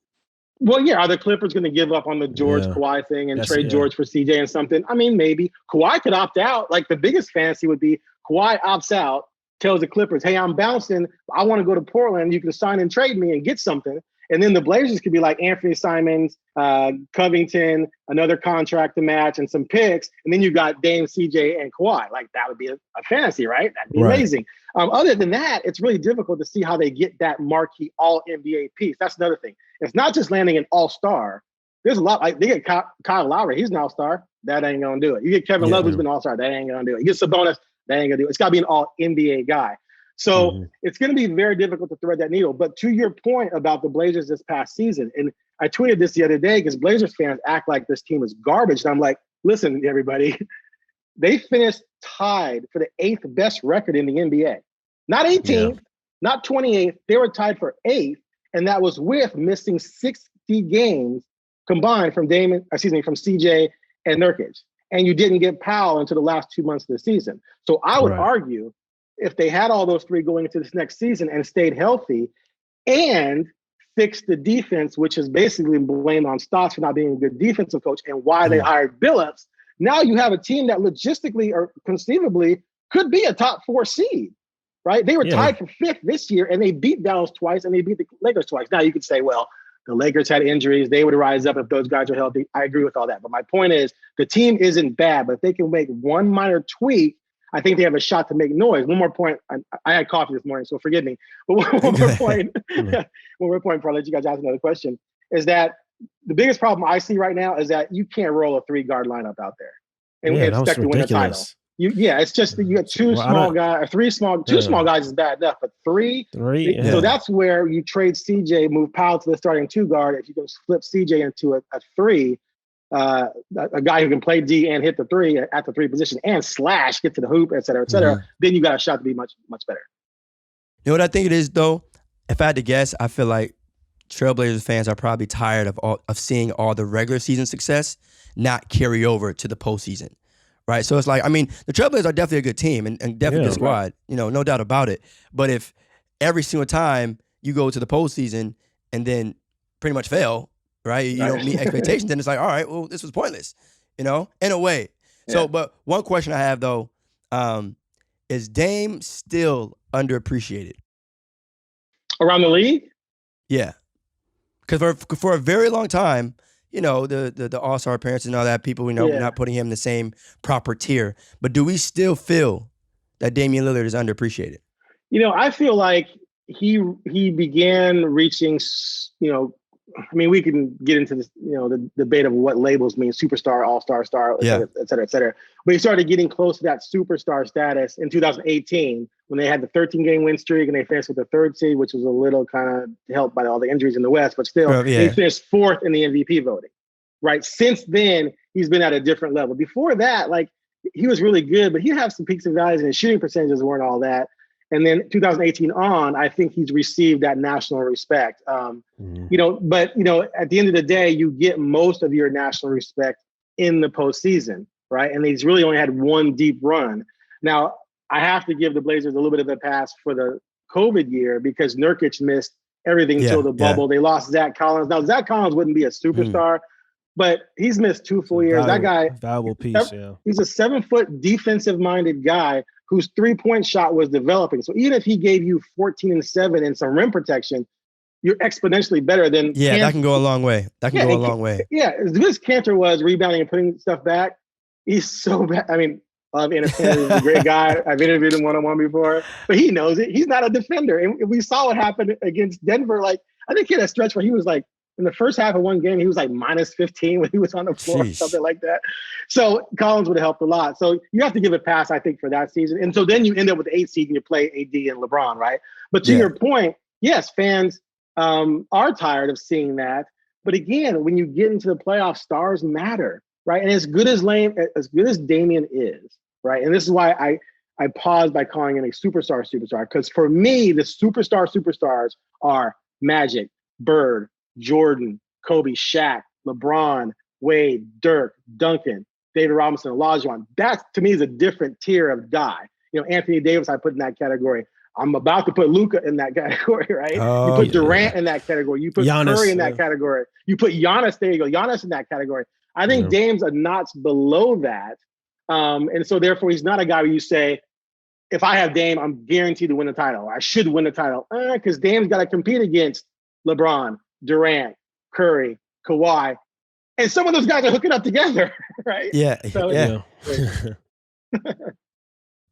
Well, yeah, are the Clippers going to give up on the George Kawhi thing and trade George for CJ and something? I mean, maybe. Kawhi could opt out. Like, the biggest fantasy would be Kawhi opts out, tells the Clippers, hey, I'm bouncing. I want to go to Portland. You can sign and trade me and get something. And then the Blazers could be like Anthony Simons, Covington, another contract to match, and some picks. And then you got Dame, CJ, and Kawhi. Like, that would be a fantasy, right? That'd be amazing. Other than that, it's really difficult to see how they get that marquee all-NBA piece. That's another thing. It's not just landing an all-star. There's a lot. Like, they get Kyle Lowry. He's an all-star. That ain't going to do it. You get Kevin Love, who's been an all-star. That ain't going to do it. You get Sabonis. That ain't going to do it. It's got to be an all-NBA guy. So it's going to be very difficult to thread that needle. But to your point about the Blazers this past season, and I tweeted this the other day because Blazers fans act like this team is garbage. And I'm like, listen, everybody, they finished tied for the 8th best record in the NBA. Not 18th, not 28th. They were tied for 8th. And that was with missing 60 games combined from CJ and Nurkic. And you didn't get Powell until the last 2 months of the season. So I would argue, if they had all those three going into this next season and stayed healthy and fixed the defense, which is basically blamed on Stotts for not being a good defensive coach and why they hired Billups, now you have a team that logistically or conceivably could be a top 4 seed, right? They were tied for 5th this year, and they beat Dallas twice, and they beat the Lakers twice. Now you could say, well, the Lakers had injuries. They would rise up if those guys are healthy. I agree with all that. But my point is, the team isn't bad, but if they can make one minor tweak, I think they have a shot to make noise. One more point. I had coffee this morning, so forgive me. But one more point. One more point before I let you guys ask another question is that the biggest problem I see right now is that you can't roll a 3-guard lineup out there and expect to win a title. It's just that you got two small guys is bad enough, but three. So that's where you trade CJ, move Powell to the starting 2-guard. If you can flip CJ into a 3. A guy who can play D and hit the 3 at the 3 position and slash, get to the hoop, et cetera, then you got a shot to be much, much better. You know what I think it is, though? If I had to guess, I feel like Trailblazers fans are probably tired of seeing all the regular season success not carry over to the postseason, right? So it's like, I mean, the Trailblazers are definitely a good team and definitely a good squad, no doubt about it. But if every single time you go to the postseason and then pretty much fail, right? You don't meet expectations, and it's like, all right, well, this was pointless, in a way. So, but one question I have, though, is Dame still underappreciated? Around the league? Yeah. Because for a very long time, the All-Star appearances and all that, people, not putting him in the same proper tier. But do we still feel that Damian Lillard is underappreciated? I feel like he began reaching, I mean, we can get into this, the debate of what labels mean: superstar, all-star, star, et cetera, et cetera. But he started getting close to that superstar status in 2018 when they had the 13-game win streak and they finished with the 3rd seed, which was a little kind of helped by all the injuries in the West. But still, he finished 4th in the MVP voting, right? Since then, he's been at a different level. Before that, like, he was really good, but he'd have some peaks and valleys, and his shooting percentages weren't all that. And then 2018 on, I think he's received that national respect. But at the end of the day, you get most of your national respect in the postseason, right? And he's really only had one deep run. Now, I have to give the Blazers a little bit of a pass for the COVID year because Nurkic missed everything till the bubble. They lost Zach Collins. Now, Zach Collins wouldn't be a superstar, but he's missed 2 full years. That guy, valuable piece. He's a 7-foot defensive-minded guy whose 3-point shot was developing. So even if he gave you 14 and 7 and some rim protection, you're exponentially better than Cantor. That can go a long way. Yeah, as good as Cantor was rebounding and putting stuff back, he's so bad. I mean, I've interviewed He's a great guy. I've interviewed him one-on-one before, but he knows it. He's not a defender. And we saw what happened against Denver. Like, I think he had a stretch where he was like, in the first half of one game, he was like minus 15 when he was on the floor, something like that. So Collins would have helped a lot. So you have to give a pass, I think, for that season. And so then you end up with the 8th seed and you play AD and LeBron, right? But to your point, yes, fans are tired of seeing that. But again, when you get into the playoffs, stars matter, right? And as good as Damian is, right? And this is why I paused by calling him a superstar, because for me, the superstars are Magic, Bird, Jordan, Kobe, Shaq, LeBron, Wade, Dirk, Duncan, David Robinson, Olajuwon. That to me is a different tier of guy. You know, Anthony Davis, I put in that category. I'm about to put Luka in that category, right? You put Durant in that category. You put Giannis, Curry in that category. You put Giannis, there you go, Giannis in that category. I think Dame's a notch below that. And so therefore he's not a guy where you say, if I have Dame, I'm guaranteed to win the title. I should win the title. Because Dame's got to compete against LeBron, Durant, Curry, Kawhi. And some of those guys are hooking up together, right? Yeah. So,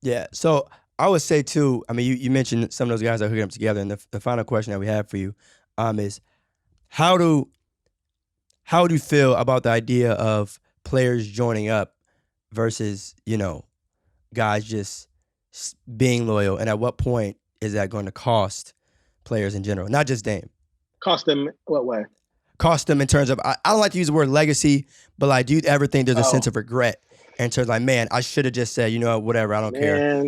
Yeah. So I would say too, I mean, you mentioned some of those guys are hooking up together. And the final question that we have for you is how do you feel about the idea of players joining up versus, you know, guys just being loyal? And at what point is that going to cost players in general? Not just Dame. Cost them what way? Cost them in terms of, I don't like to use the word legacy, but like, do you ever think there's a sense of regret in terms of like, man, I should have just said, you know, whatever, I don't care.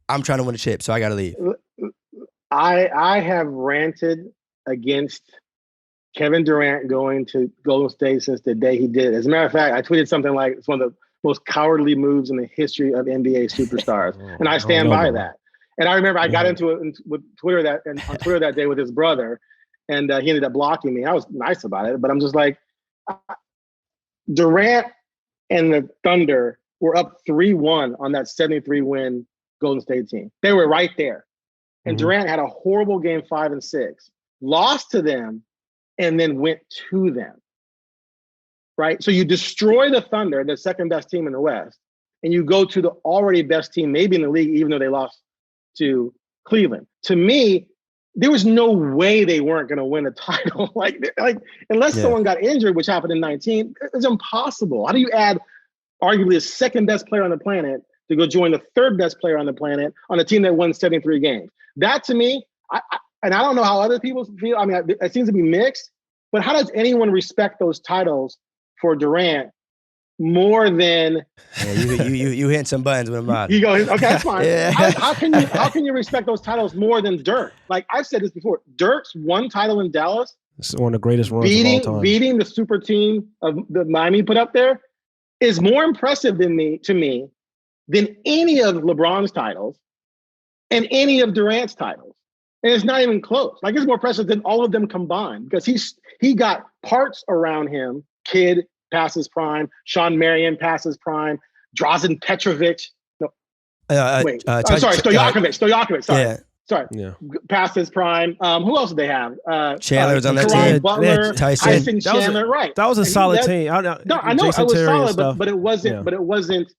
I'm trying to win a chip, so I got to leave. I have ranted against Kevin Durant going to Golden State since the day he did it. As a matter of fact, I tweeted something like, it's one of the most cowardly moves in the history of NBA superstars. And I stand by that. And I remember I got into it with Twitter on Twitter that day with his brother, and he ended up blocking me. I was nice about it, but I'm just like, Durant and the Thunder were up 3-1 on that 73-win Golden State team. They were right there. And Durant had a horrible game 5 and 6, lost to them, and then went to them. Right? So you destroy the Thunder, the second best team in the West, and you go to the already best team, maybe in the league, even though they lost to Cleveland. To me, there was no way they weren't going to win a title. like unless someone got injured, which happened in 19, it's impossible. How do you add arguably the second best player on the planet to go join the third best player on the planet on a team that won 73 games? That to me, and I don't know how other people feel. I mean, it seems to be mixed, but how does anyone respect those titles for Durant more than you hit some buttons with him out? You go, okay, that's fine. How can you respect those titles more than Dirk? Like I've said this before, Dirk's one title in Dallas, it's one of the greatest runs of all time. Beating the super team of the Miami put up there is more impressive to me than any of LeBron's titles and any of Durant's titles. And it's not even close. Like it's more impressive than all of them combined because he got parts around him. Kidd past his prime, Sean Marion past his prime, Drazen Petrovic. No, Stojakovic. Sorry. Yeah. Past his prime. Who else did they have? Chandler's on that team. Butler, Tyson Chandler. Right. That was a solid team. I know it was solid, but it wasn't. Yeah. But it wasn't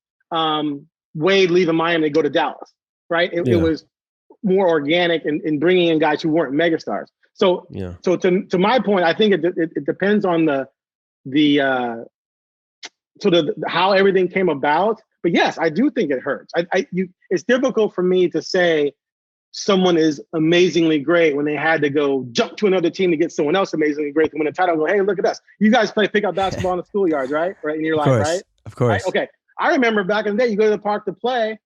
Wade leaving Miami to go to Dallas. Right. It was more organic in bringing in guys who weren't megastars. So to my point, I think it depends on the how everything came about. But yes, I do think it hurts. It's difficult for me to say someone is amazingly great when they had to go jump to another team to get someone else amazingly great to win a title and go, hey, look at us. You guys play pickup basketball in the schoolyards, right? Right in your life, right? Of course. Right? Okay. I remember back in the day, you go to the park to play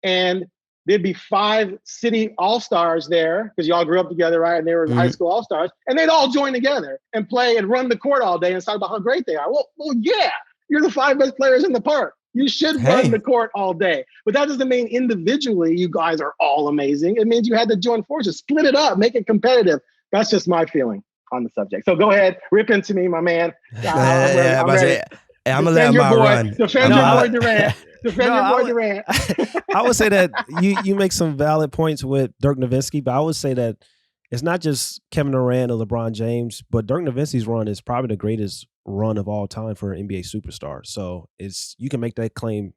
and there'd be 5 city all-stars there because you all grew up together, right? And they were high school all-stars. And they'd all join together and play and run the court all day and talk about how great they are. Well, yeah, you're the 5 best players in the park. You should run the court all day. But that doesn't mean individually you guys are all amazing. It means you had to join forces, split it up, make it competitive. That's just my feeling on the subject. So go ahead, rip into me, my man. I'm ready. I'm going to let my run. Defend your boy Durant. Defend your boy Durant. I would say that you make some valid points with Dirk Nowitzki, but I would say that it's not just Kevin Durant or LeBron James, but Dirk Nowitzki's run is probably the greatest run of all time for an NBA superstar. So you can make that claim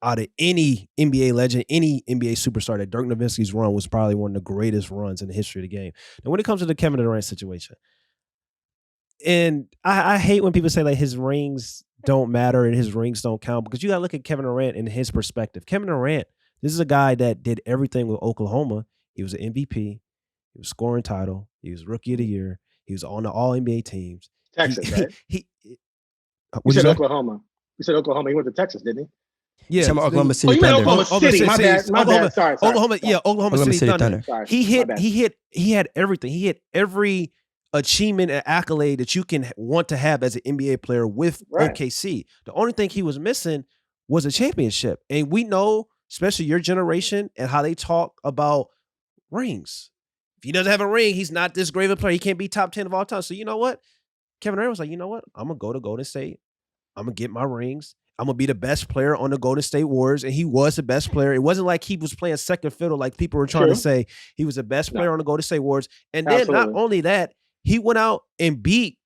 out of any NBA legend, any NBA superstar, that Dirk Nowitzki's run was probably one of the greatest runs in the history of the game. And when it comes to the Kevin Durant situation, and I hate when people say like his rings don't matter and his rings don't count, because you got to look at Kevin Durant in his perspective. Kevin Durant, this is a guy that did everything with Oklahoma. He was an MVP. He was scoring title. He was Rookie of the Year. He was on the All NBA teams. Texas, right? You said Oklahoma. You said Oklahoma. He went to Texas, didn't he? Yeah, Oklahoma Oh, City you meant Thunder. Oklahoma City. My bad. My bad. Sorry. Oklahoma City Thunder. Sorry, He had everything. He had every achievement and accolade that you can want to have as an NBA player with OKC. The only thing he was missing was a championship. And we know, especially your generation and how they talk about rings. If he doesn't have a ring, he's not this great of a player. He can't be top 10 of all time. So you know what? Kevin Durant was like, you know what? I'm going to go to Golden State. I'm going to get my rings. I'm going to be the best player on the Golden State Warriors. And he was the best player. It wasn't like he was playing second fiddle like people were trying to say. He was the best player on the Golden State Warriors. And then not only that, he went out and beat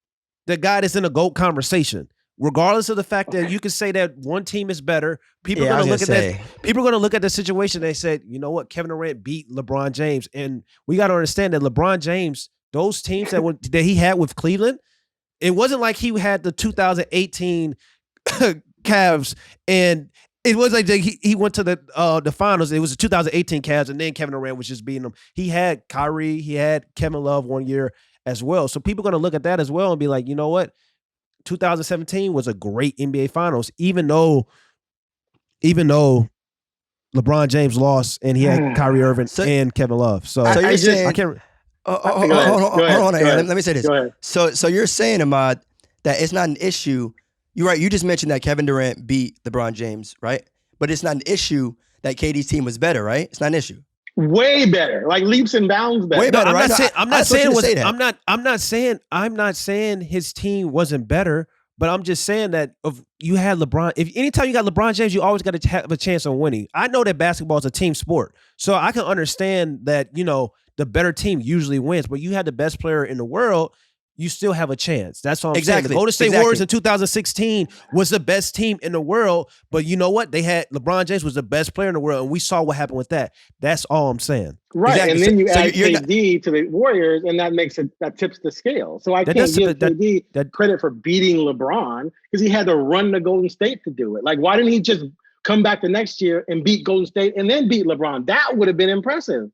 the guy that's in the GOAT conversation. Regardless of the fact that you can say that one team is better, people are going to look at that. People are going to look at the situation. They said, you know what? Kevin Durant beat LeBron James. And we got to understand that LeBron James, those teams that he had with Cleveland, it wasn't like he had the 2018 Cavs, and it was like he went to the finals. It was the 2018 Cavs, and then Kevin Durant was just beating them. He had Kyrie, he had Kevin Love one year as well. So people are going to look at that as well and be like, you know what? 2017 was a great NBA Finals, even though LeBron James lost and he had Kyrie Irving and Kevin Love. So you're saying, I can't. Hold on, Aaron. Let me say this. So you're saying, Ahmad, that it's not an issue. You're right. You just mentioned that Kevin Durant beat LeBron James, right? But it's not an issue that KD's team was better, right? It's not an issue. Way better, like leaps and bounds better. Way better, right? I'm not saying his team wasn't better, but I'm just saying that if you had LeBron, if anytime you got LeBron James, you always got to have a chance of winning. I know that basketball is a team sport, so I can understand that, you know, the better team usually wins, but you had the best player in the world, you still have a chance. That's all I'm saying. The Golden State Warriors in 2016 was the best team in the world, but you know what? They had LeBron James was the best player in the world, and we saw what happened with that. That's all I'm saying. Right, and then you add KD to the Warriors, and that tips the scale. So I can't give KD credit for beating LeBron because he had to run to Golden State to do it. Like, why didn't he just come back the next year and beat Golden State and then beat LeBron? That would have been impressive.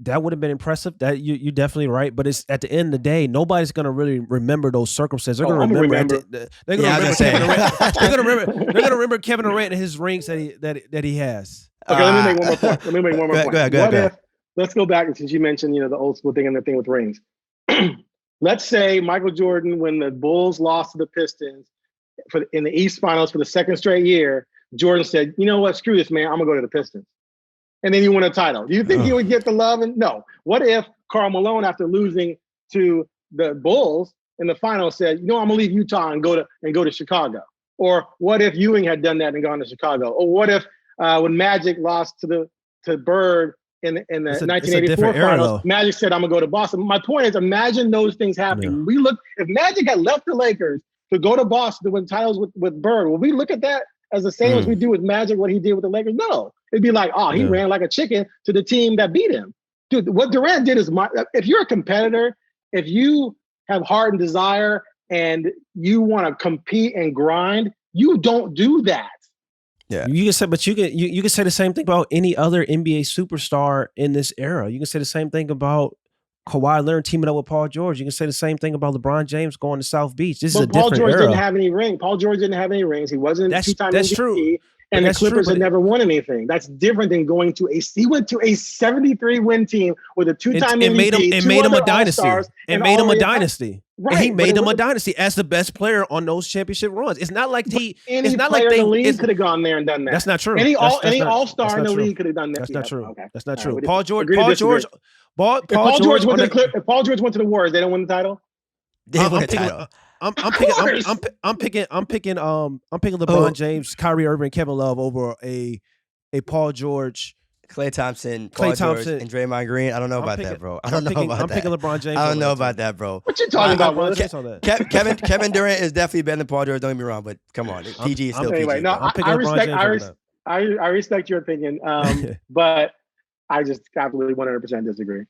That would have been impressive. That you're definitely right. But it's at the end of the day, nobody's gonna really remember those circumstances. They're gonna remember. They're gonna remember Kevin Durant and his rings that he has. Okay, let me make one more point. Go ahead. Let's go back, since you mentioned, the old school thing and the thing with rings. Let's say Michael Jordan, when the Bulls lost to the Pistons in the East Finals for the second straight year, Jordan said, "You know what? Screw this, man. I'm gonna go to the Pistons." And then you win a title. Do you think he would get the love? No. What if Karl Malone, after losing to the Bulls in the finals, said, "You know, I'm gonna leave Utah and go to Chicago"? Or what if Ewing had done that and gone to Chicago? Or what if when Magic lost to Bird in the 1984 finals, Magic said, "I'm gonna go to Boston"? My point is, imagine those things happening. Yeah. If Magic had left the Lakers to go to Boston to win titles with Bird, will we look at that as the same as we do with Magic, what he did with the Lakers? No. It'd be like, he ran like a chicken to the team that beat him. Dude, what Durant did is, if you're a competitor, if you have heart and desire and you want to compete and grind, you don't do that. Yeah, you can say the same thing about any other NBA superstar in this era. You can say the same thing about Kawhi Leonard teaming up with Paul George. You can say the same thing about LeBron James going to South Beach. This is a different era. Paul George didn't have any rings. Paul George didn't have any rings. He wasn't two-time MVP. True. And the Clippers had never won anything. That's different than going to he went to a 73-win team with a two-time MVP. It made him a dynasty. It made him a dynasty. Right. And he made him a dynasty as the best player on those championship runs. It's not like any player in the league could have gone there and done that. That's not true. Any all-star in the league could have done that. That's not true. Okay. That's not true. Right, Paul George. If Paul George went to the Warriors, they don't win the title. They win the title. I'm picking LeBron James, Kyrie Irving, Kevin Love over a Paul George, Klay Thompson, and Draymond Green. I don't know about that, bro. I'm picking LeBron James. I don't know about that, bro. What you talking about? Kevin Durant is definitely better than Paul George. Don't get me wrong, but come on, PG is still PG. No, I respect your opinion, but I just absolutely 100% disagree.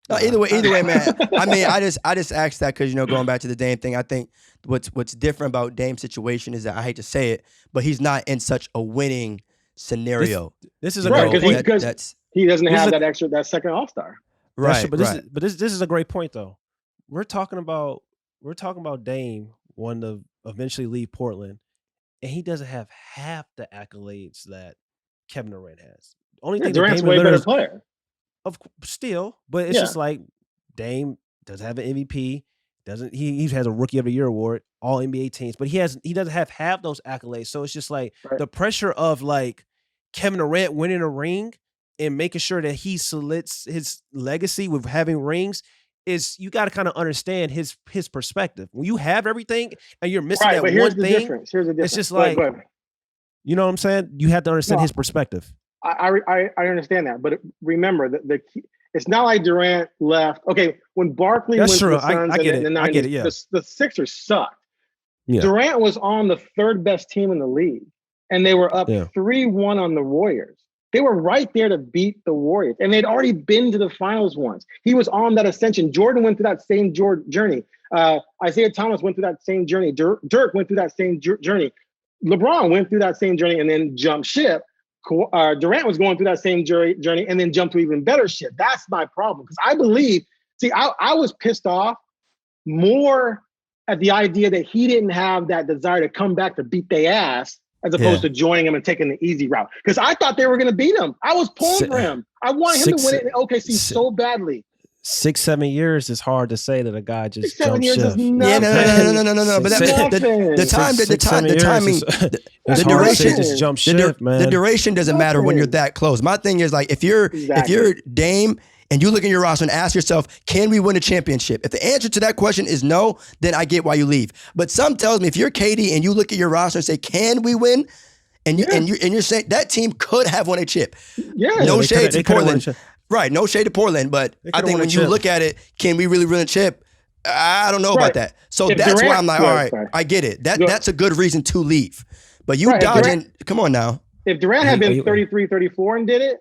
No, either way, man. I mean, I just asked that because, going back to the Dame thing, I think what's different about Dame's situation is that, I hate to say it, but he's not in such a winning scenario. This is a great point. Because he doesn't have that second All-Star. Right. But this is a great point though. We're talking about Dame wanting to eventually leave Portland. and he doesn't have half the accolades that Kevin Durant has. Only Yeah, thing Durant's that Damian way better Lillard player. still, but it's just like Dame doesn't have an MVP. He has a Rookie of the Year award, all NBA teams, but he doesn't have half those accolades. So it's just like the pressure of like Kevin Durant winning a ring and making sure that he solidify his legacy with having rings is, you got to kind of understand his perspective. When you have everything and you're missing that one thing, here's the difference. It's just like, you know what I'm saying? You have to understand his perspective. I understand that, but remember that the key, it's not like Durant left. Okay, when Barkley went to the Suns in the 90s, I get it, yeah. the Sixers sucked. Yeah. Durant was on the third best team in the league, and they were up 3-1 on the Warriors. They were right there to beat the Warriors, and they'd already been to the finals once. He was on that ascension. Jordan went through that same journey. Isaiah Thomas went through that same journey. Dirk went through that same journey. LeBron went through that same journey and then jumped ship. Durant was going through that same journey and then jumped to even better shit. That's my problem. Because I believe, I was pissed off more at the idea that he didn't have that desire to come back to beat their ass as opposed to joining him and taking the easy route. Because I thought they were going to beat him. I was pulling for him. I wanted him to win it in OKC so badly. 6-7 years is hard to say that a guy just 6-7 years ship. is nothing. No. But the timing, the duration, just jump ship, man. The duration doesn't matter when you're that close. My thing is like, if you're Dame and you look at your roster and ask yourself, can we win a championship? If the answer to that question is no, then I get why you leave. But some tells me if you're KD and you look at your roster and say, can we win? And you're saying that team could have won a chip. Yeah, no shade to Portland. Right, no shade to Portland, but I think when you look at it, can we really win a chip? I don't know about that. So that's why I'm like, all right, I get it. That's a good reason to leave. But you dodging, come on now. If Durant had been 33, 34 and did it,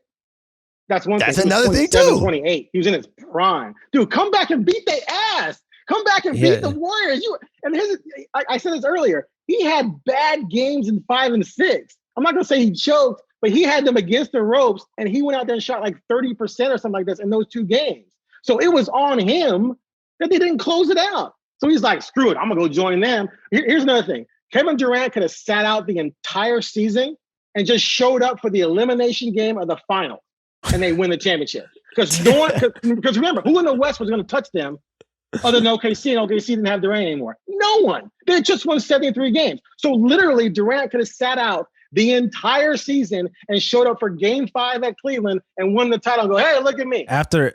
that's one thing. That's another thing too. 28. He was in his prime. Dude, come back and beat their ass. Come back and beat the Warriors. I said this earlier. He had bad games in 5 and 6. I'm not gonna say he choked, but he had them against the ropes, and he went out there and shot like 30% or something like this in those 2 games. So it was on him that they didn't close it out. So he's like, screw it, I'm gonna go join them. Here's another thing. Kevin Durant could have sat out the entire season and just showed up for the elimination game of the final, and they win the championship. Because remember, who in the West was gonna touch them other than OKC, and OKC didn't have Durant anymore? No one. They had just won 73 games. So literally, Durant could have sat out the entire season and showed up for Game 5 at Cleveland and won the title and go, hey, look at me. After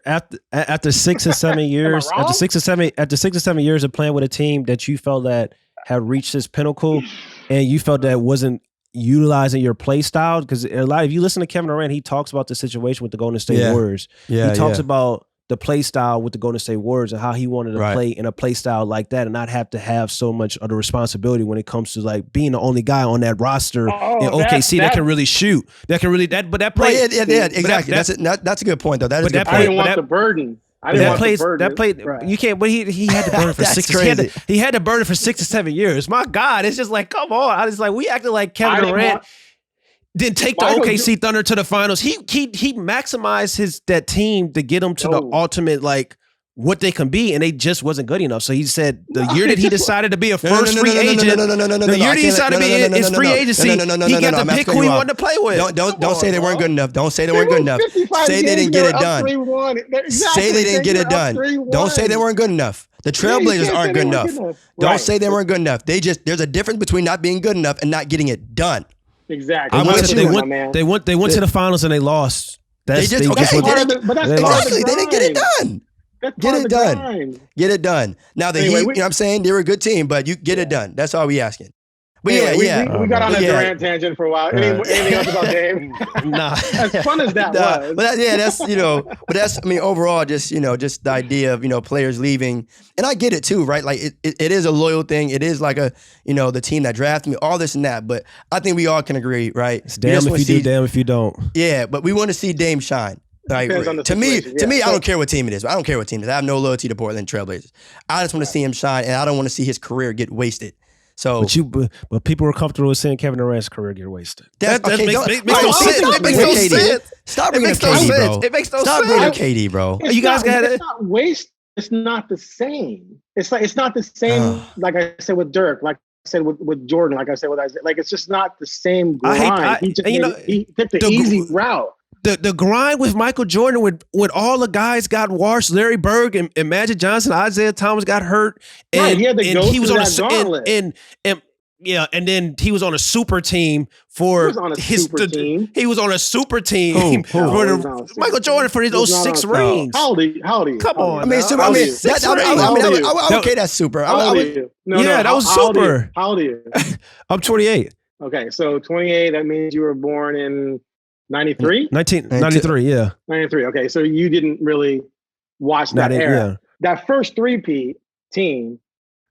6 or 7 years, after 6 or 7 years of playing with a team that you felt that had reached its pinnacle, and you felt that wasn't utilizing your play style, because if you listen to Kevin Durant, he talks about the situation with the Golden State Warriors. He talks about the play style with the Golden State Warriors and how he wanted to play in a play style like that and not have to have so much of the responsibility when it comes to like being the only guy on that roster in OKC that can really shoot. That can really but that play. Exactly. That's a good point though. That is a good point. I didn't want the burden. That played. You can't. But he had to burn it for 6. He had to burn it for 6 to 7 years. My God, it's just like, come on. I was like, we acted like Kevin Durant didn't take the OKC Thunder to the finals. He maximized that team to get them to the ultimate like what they can be, and they just wasn't good enough. So he said the year that he decided to be a first free agent, the year that he decided to be in his free agency, he got to pick who he wanted to play with. Don't say they weren't good enough. Don't say they weren't good enough. Say they didn't get it done. Say they didn't get it done. Don't say they weren't good enough. The Trailblazers aren't good enough. Don't say they weren't good enough. There's a difference between not being good enough and not getting it done. Exactly. They went to the finals and they lost. They didn't get it done. Get it done. Now the Heat, you know what I'm saying? They're a good team, but you get it done. That's all we asking. But we got on a Durant tangent for a while. Anything else about Dame? Nah. As fun as that was. But that's overall just the idea of, players leaving. And I get it too, right? Like it is a loyal thing. It is like the team that drafted me, all this and that. But I think we all can agree, right? It's damn if you do, damn if you don't. Yeah, but we want to see Dame shine. Like, to me, I don't care what team it is. I don't care what team it is. I have no loyalty to Portland Trailblazers. I just want to see him shine, and I don't want to see his career get wasted. So, but people were comfortable with seeing Kevin Durant's career get wasted. That makes no sense. It makes no sense. Stop bringing up KD, bro. It makes no sense. Stop bringing up KD, bro. You guys got it. It's not waste. It's not the same. It's not the same. Like I said with Dirk, like said with Jordan, like I said with Isaiah, like it's just not the same grind. He took the easy route. The grind with Michael Jordan, with all the guys got washed, Larry Bird and Magic Johnson, Isaiah Thomas got hurt, and he had to go he was through on that gauntlet. and then he was on a super team for team. He was on a super team for Michael Jordan for those 6 rings. How old are you? Come on. I mean, super, I mean, okay, that's super. That was super. How old are you? I'm 28. Okay, so 28. That means you were born in 93? 1993, yeah. 93. Okay, so you didn't really watch that era. Yeah. That first three-peat team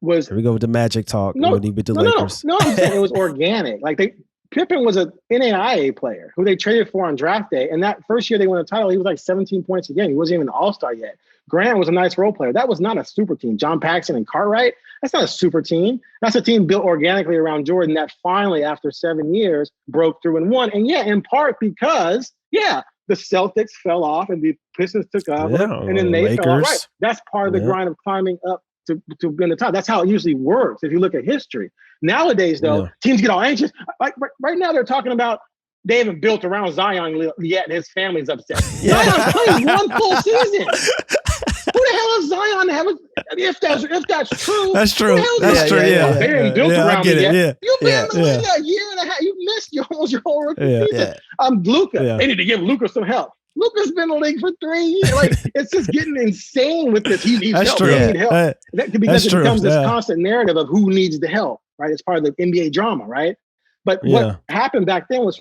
was. Here we go with the Magic talk. Lakers. No, I'm saying it was organic. Like Pippen was an NAIA player who they traded for on draft day, and that first year they won a title, he was like 17 points a game. He wasn't even an all-star yet. Grant was a nice role player. That was not a super team. John Paxson and Cartwright, that's not a super team. That's a team built organically around Jordan that finally, after 7 years, broke through and won. And in part because, the Celtics fell off and the Pistons took over, and then they fell off. Right. That's part of the grind of climbing up to be in the top. That's how it usually works if you look at history. Nowadays, though, teams get all anxious. Like right now, they're talking about they haven't built around Zion yet, and his family's upset. Zion played 1 full season. Who the hell is Zion to have if that's true? That's true. That's true. Yeah. They didn't build around me yet. Yeah. You've been in the league a year and a half. You missed almost your whole rookie season. Luka. Yeah. They need to give Luka some help. Luka's been in the league for 3 years. Like it's just getting insane with this. He needs help. He needs help. Because it becomes this constant narrative of who needs the help. Right? It's part of the NBA drama. Right? But what happened back then was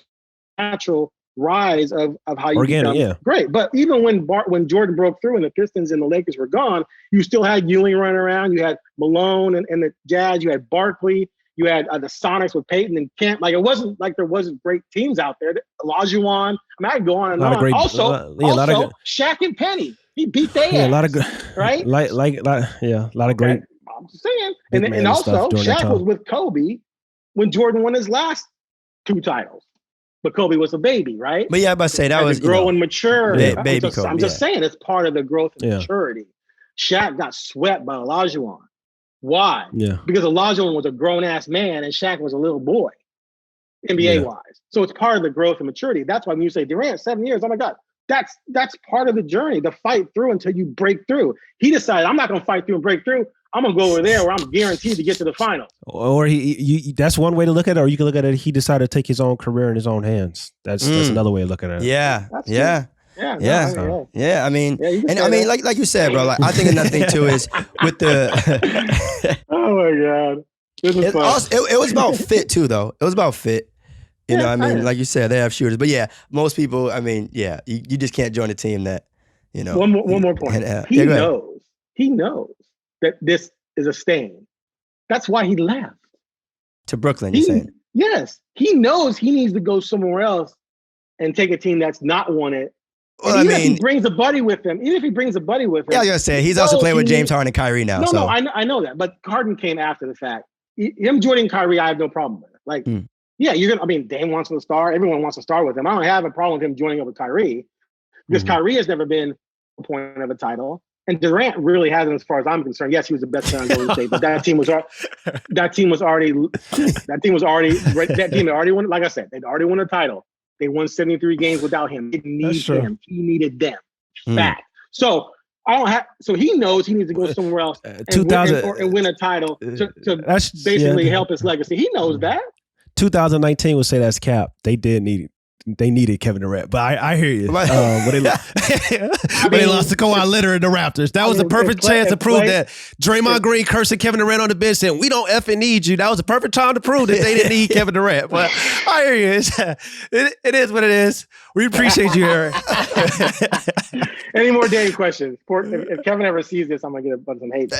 natural rise of how you become great. But even when Jordan broke through and the Pistons and the Lakers were gone, you still had Ewing running around. You had Malone and the Jazz. You had Barkley. You had the Sonics with Peyton and Kemp. Like it wasn't like there wasn't great teams out there. Olajuwon. I mean, I could go on and on. Also, Shaq and Penny. He beat their ass. A lot of good. Right? A lot of great. I'm just saying. And also, Shaq was with Kobe when Jordan won his last 2 titles. But Kobe was a baby, right? But I say that was grow and mature. Baby Kobe. I'm just saying it's part of the growth and maturity. Shaq got swept by Olajuwon. Why? Yeah. Because Olajuwon was a grown ass man and Shaq was a little boy, NBA wise. So it's part of the growth and maturity. That's why when you say Durant, 7 years, oh my God, that's part of the journey, the fight through until you break through. He decided, I'm not going to fight through and break through. I'm going to go over there where I'm guaranteed to get to the final. Or that's one way to look at it. Or you can look at it, he decided to take his own career in his own hands. That's another way of looking at it. Yeah. I mean, like you said, bro, like I think another thing too is with the oh my God. It was about fit too, though. It was about fit. You know what I mean? Like you said, they have shooters. But most people, I mean, you just can't join a team that, you know. One more point. He knows that this is a stain. That's why he left. To Brooklyn, you're saying? Yes. He knows he needs to go somewhere else and take a team that's not won it. Well, even if he brings a buddy with him, I was going to say, he's also playing with James Harden and Kyrie now. No, I know that. But Harden came after the fact. Him joining Kyrie, I have no problem with it. Like, Dame wants to star. Everyone wants to star with him. I don't have a problem with him joining up with Kyrie because Kyrie has never been a point of a title. And Durant really hasn't, as far as I'm concerned. Yes, he was the best player on Golden State, but that team had already won. Like I said, they'd already won a title. They won 73 games without him. They need him. He needed them. Fact. So So he knows he needs to go somewhere else and win a title to basically help his legacy. He knows that. 2019 would say that's cap. They needed Kevin Durant, but I hear you. When they lost to Kawhi Leonard and the Raptors, that was a perfect chance to prove that Draymond Green cursing Kevin Durant on the bench saying, "We don't effing need you." That was a perfect time to prove that they didn't need Kevin Durant. But I hear you. It is what it is. We appreciate you, Aaron. Any more dating questions? If Kevin ever sees this, I'm gonna get a bunch of hate.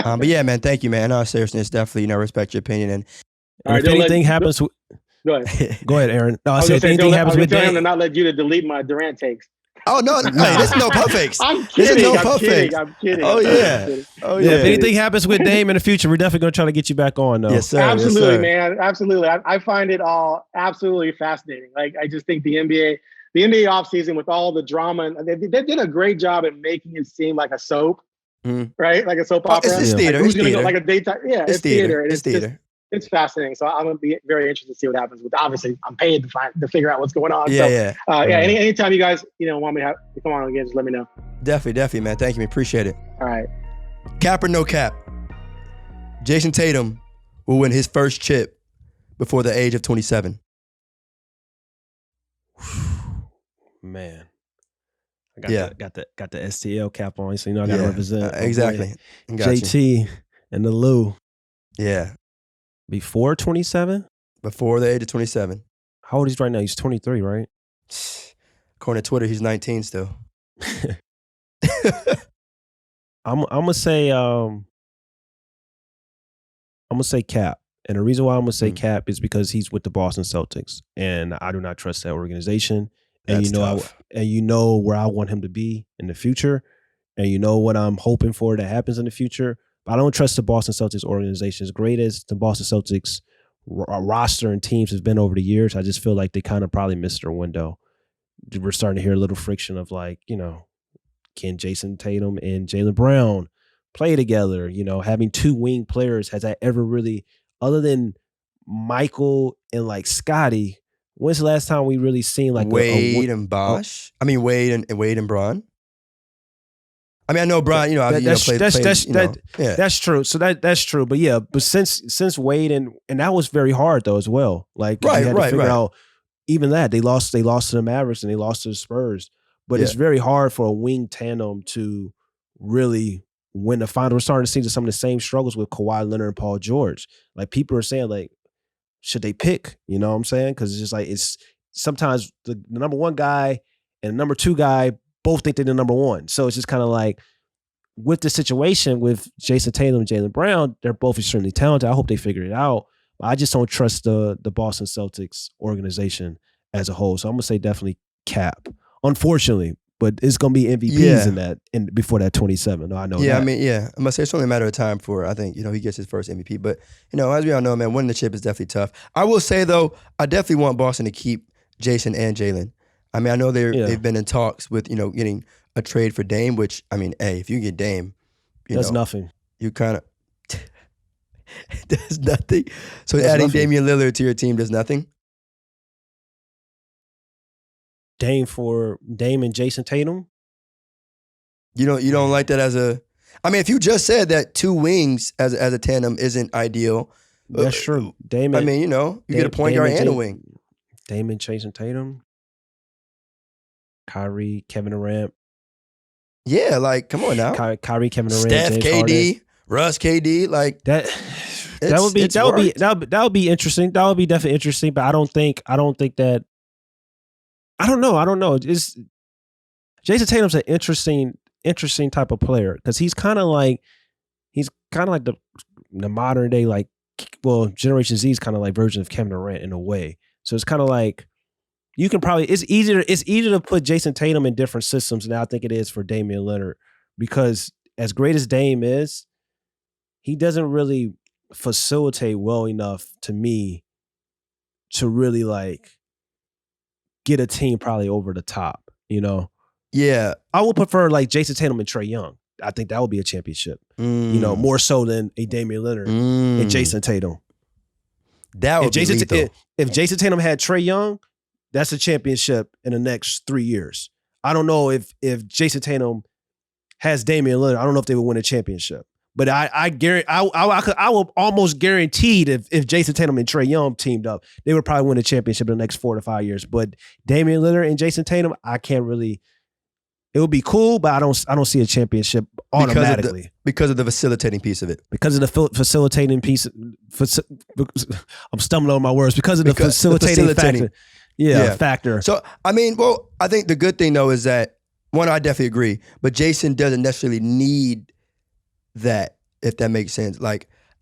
But yeah, man, thank you, man. No, seriousness, definitely, respect your opinion. And if anything happens. Go ahead. Go ahead, Aaron. No, I said if anything happens with him to not let you to delete my Durant takes. Oh, no. This is no puff fakes. I'm kidding. I'm kidding. Oh, yeah. If anything happens with Dame in the future, we're definitely going to try to get you back on, though. Yes, sir. Absolutely, man. Absolutely. I find it all absolutely fascinating. Like, I just think the NBA offseason with all the drama, they did a great job at making it seem like a soap. right? Like a soap opera. It's theater. Like, who's it's going to theater. go like a daytime? Yeah, It's theater. And It's theater. It's fascinating. So I'm going to be very interested to see what happens with. Obviously, I'm paid to figure out what's going on. Yeah, so, anytime you guys want me to come on again, just let me know. Definitely, man. Thank you, man. Appreciate it. All right. Cap or no cap, Jason Tatum will win his first chip before the age of 27. Man, I got the STL cap on, so I got to represent exactly. JT and the Lou. Yeah, before 27. Before the age of 27. How old is he right now? He's 23, right? According to Twitter, he's 19 still. I'm gonna say cap. And the reason why I'm going to say cap is because he's with the Boston Celtics, and I do not trust that organization. And That's tough. you know where I want him to be in the future, and you know what I'm hoping for that happens in the future. But I don't trust the Boston Celtics organization. As great as the Boston Celtics roster and teams has been over the years, I just feel like they kind of probably missed their window. We're starting to hear a little friction of can Jason Tatum and Jaylen Brown play together? Having two wing players, has that ever really, other than Michael and Scotty, when's the last time we really seen Wade and Bosh? Wade and Braun. I know Braun. That's true. So that's true. But since Wade and that was very hard though as well. Right. Out even that they lost to the Mavericks and they lost to the Spurs. But it's very hard for a wing tandem to really win the final. We're starting to see some of the same struggles with Kawhi Leonard and Paul George. People are saying should they pick? You know what I'm saying? Because it's just it's sometimes the number one guy and the number two guy both think they're the number one. So it's just kind of with the situation with Jason Tatum and Jaylen Brown, they're both extremely talented. I hope they figure it out. But I just don't trust the Boston Celtics organization as a whole. So I'm gonna say definitely cap. Unfortunately, but it's gonna be MVPs in that before that 27. I know. Yeah, that. I must say it's only a matter of time for I think he gets his first MVP. But as we all know, man, winning the chip is definitely tough. I will say though, I definitely want Boston to keep Jason and Jaylen. I know they've been in talks with getting a trade for Dame, which hey, if you get Dame, that's nothing. You kind of does nothing. So adding Damian Lillard to your team does nothing. Dame and Jason Tatum. You don't like that as a. If you just said that two wings as a tandem isn't ideal. That's true. Dame. You get a point guard and a wing. Dame and Jason Tatum. Kyrie, Kevin Durant. Yeah, come on now. Kyrie, Kevin Durant, Steph, James KD, Harden. Russ, KD, that. That would be interesting. That would be definitely interesting. But I don't think that. I don't know. It's Jason Tatum's an interesting type of player because he's kind of like the modern day Generation Z is kind of version of Kevin Durant in a way. So it's kind of you can probably it's easier to put Jason Tatum in different systems than I think it is for Damian Lillard because as great as Dame is, he doesn't really facilitate well enough to me to really get a team probably over the top, Yeah. I would prefer Jason Tatum and Trae Young. I think that would be a championship. More so than a Damian Lillard and Jason Tatum. That would be lethal. If Jason Tatum had Trae Young, that's a championship in the next 3 years. I don't know if Jason Tatum has Damian Lillard, I don't know if they would win a championship. But I will almost guaranteed if Jason Tatum and Trae Young teamed up, they would probably win a championship in the next 4 to 5 years. But Damian Lillard and Jason Tatum, I can't really. It would be cool, but I don't see a championship automatically because of the facilitating piece of it. Because of the facilitating piece, I'm stumbling over my words. Because of the facilitating factor. Factor. So I think the good thing though is that one, I definitely agree, but Jason doesn't necessarily need that, if that makes sense.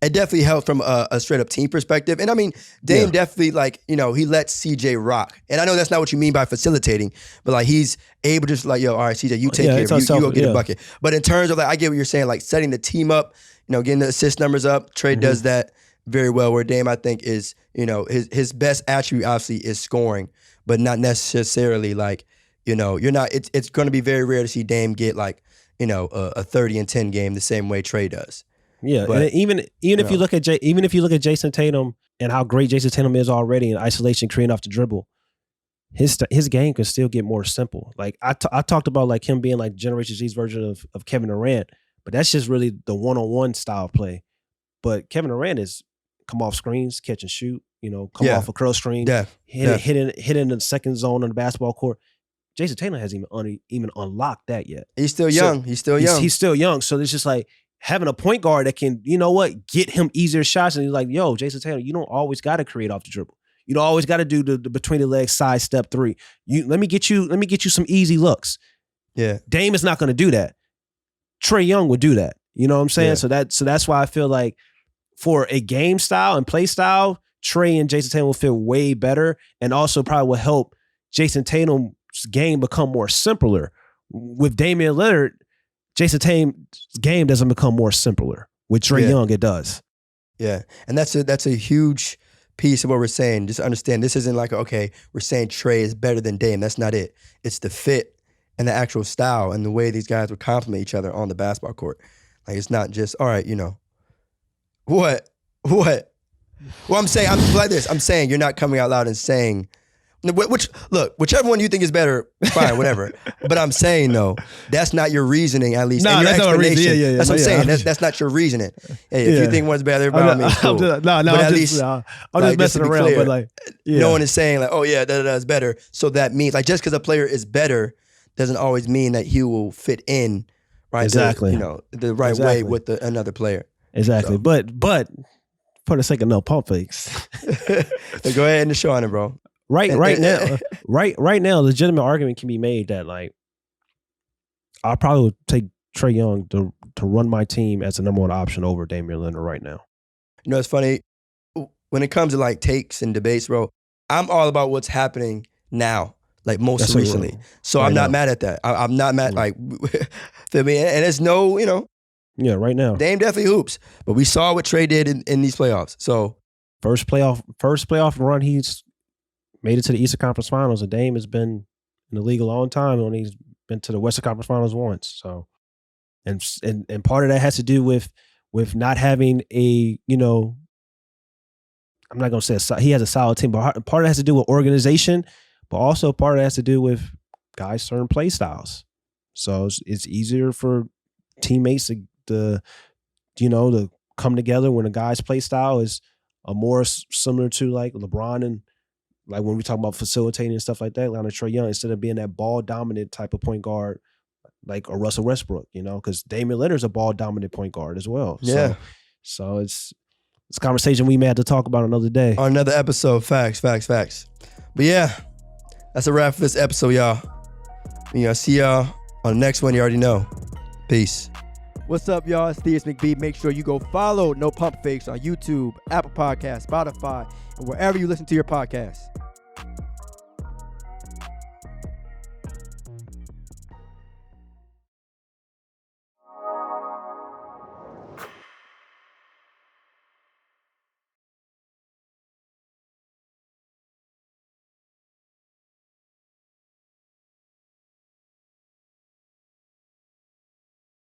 It definitely helped from a straight up team perspective. And Dame definitely he lets CJ rock. And I know that's not what you mean by facilitating, but he's able to just all right, CJ, you take care of it. You go get a bucket. But in terms of I get what you're saying, setting the team up, getting the assist numbers up, Trae does that very well, where Dame, I think, is, his best attribute obviously is scoring, but not necessarily you're not, it's going to be very rare to see Dame get a 30 and 10 game the same way Trey does. Yeah, But, and even if you look at Jason Tatum and how great Jason Tatum is already in isolation, creating off the dribble, his game can still get more simple. Like I talked about like him being like Generation Z's version of Kevin Durant, but that's just really the one-on-one style of play. But Kevin Durant is come off screens, catch and shoot, come off a curl screen, hit in the second zone on the basketball court. Jason Tatum hasn't even unlocked that yet. He's still young. He's still young. So it's just like having a point guard that can, get him easier shots. And he's like, yo, Jason Tatum, you don't always got to create off the dribble. You don't always got to do the between the legs side step three. Let me get you some easy looks. Yeah. Dame is not going to do that. Trey Young would do that. You know what I'm saying? Yeah. So that's why I feel like for a game style and play style, Trey and Jason Tatum will feel way better, and also probably will help Jason Tatum's game become more simpler. With Damian Lillard, Jason Tatum's game doesn't become more simpler. With Trey Young, it does. Yeah, and that's a huge piece of what we're saying. Just understand, this isn't like, okay, we're saying Trey is better than Dame. That's not it. It's the fit and the actual style and the way these guys would complement each other on the basketball court. Like, it's not just, all right, what? Well, I'm saying, I'm like this. I'm saying you're not coming out loud and saying, whichever one you think is better, fine, whatever. But I'm saying, though, that's not your reasoning, at least. No, and your that's not explanation. Yeah. That's what I'm saying. That's not your reasoning. Hey, if you think one's better, by all means, cool. I'm just messing around. Clear, but like, no one is saying like, oh yeah, is better. So that means like just because a player is better doesn't always mean that he will fit in, right? Exactly. The right way with another player. Exactly. So. But for the sake of no pump fakes, go ahead and show on it, bro. Right now, legitimate argument can be made that like I probably would take Trey Young to run my team as the number one option over Damian Lillard right now. It's funny when it comes to like takes and debates, bro. I'm all about what's happening now, like most recently. So I'm not mad at that. I'm not mad. Like, feel me? And there's no, yeah, right now. Dame definitely hoops, but we saw what Trey did in these playoffs. So first playoff run, he's made it to the Eastern Conference Finals, and Dame has been in the league a long time, and he's been to the Western Conference Finals once. So, and part of that has to do with not having a, I'm not gonna say he has a solid team, but part of it has to do with organization, but also part of it has to do with guys' certain play styles. So it's easier for teammates to come together when a guy's play style is more similar to like LeBron and. Like when we talk about facilitating and stuff like that, like on Trey Young, instead of being that ball dominant type of point guard, like a Russell Westbrook, because Damian Lillard's a ball dominant point guard as well. Yeah. So it's a conversation we may have to talk about another day. On another episode, facts. But yeah, that's a wrap for this episode, y'all. See y'all on the next one. You already know. Peace. What's up, y'all? It's Theus McBee. Make sure you go follow No Pump Fakes on YouTube, Apple Podcasts, Spotify, and wherever you listen to your podcasts.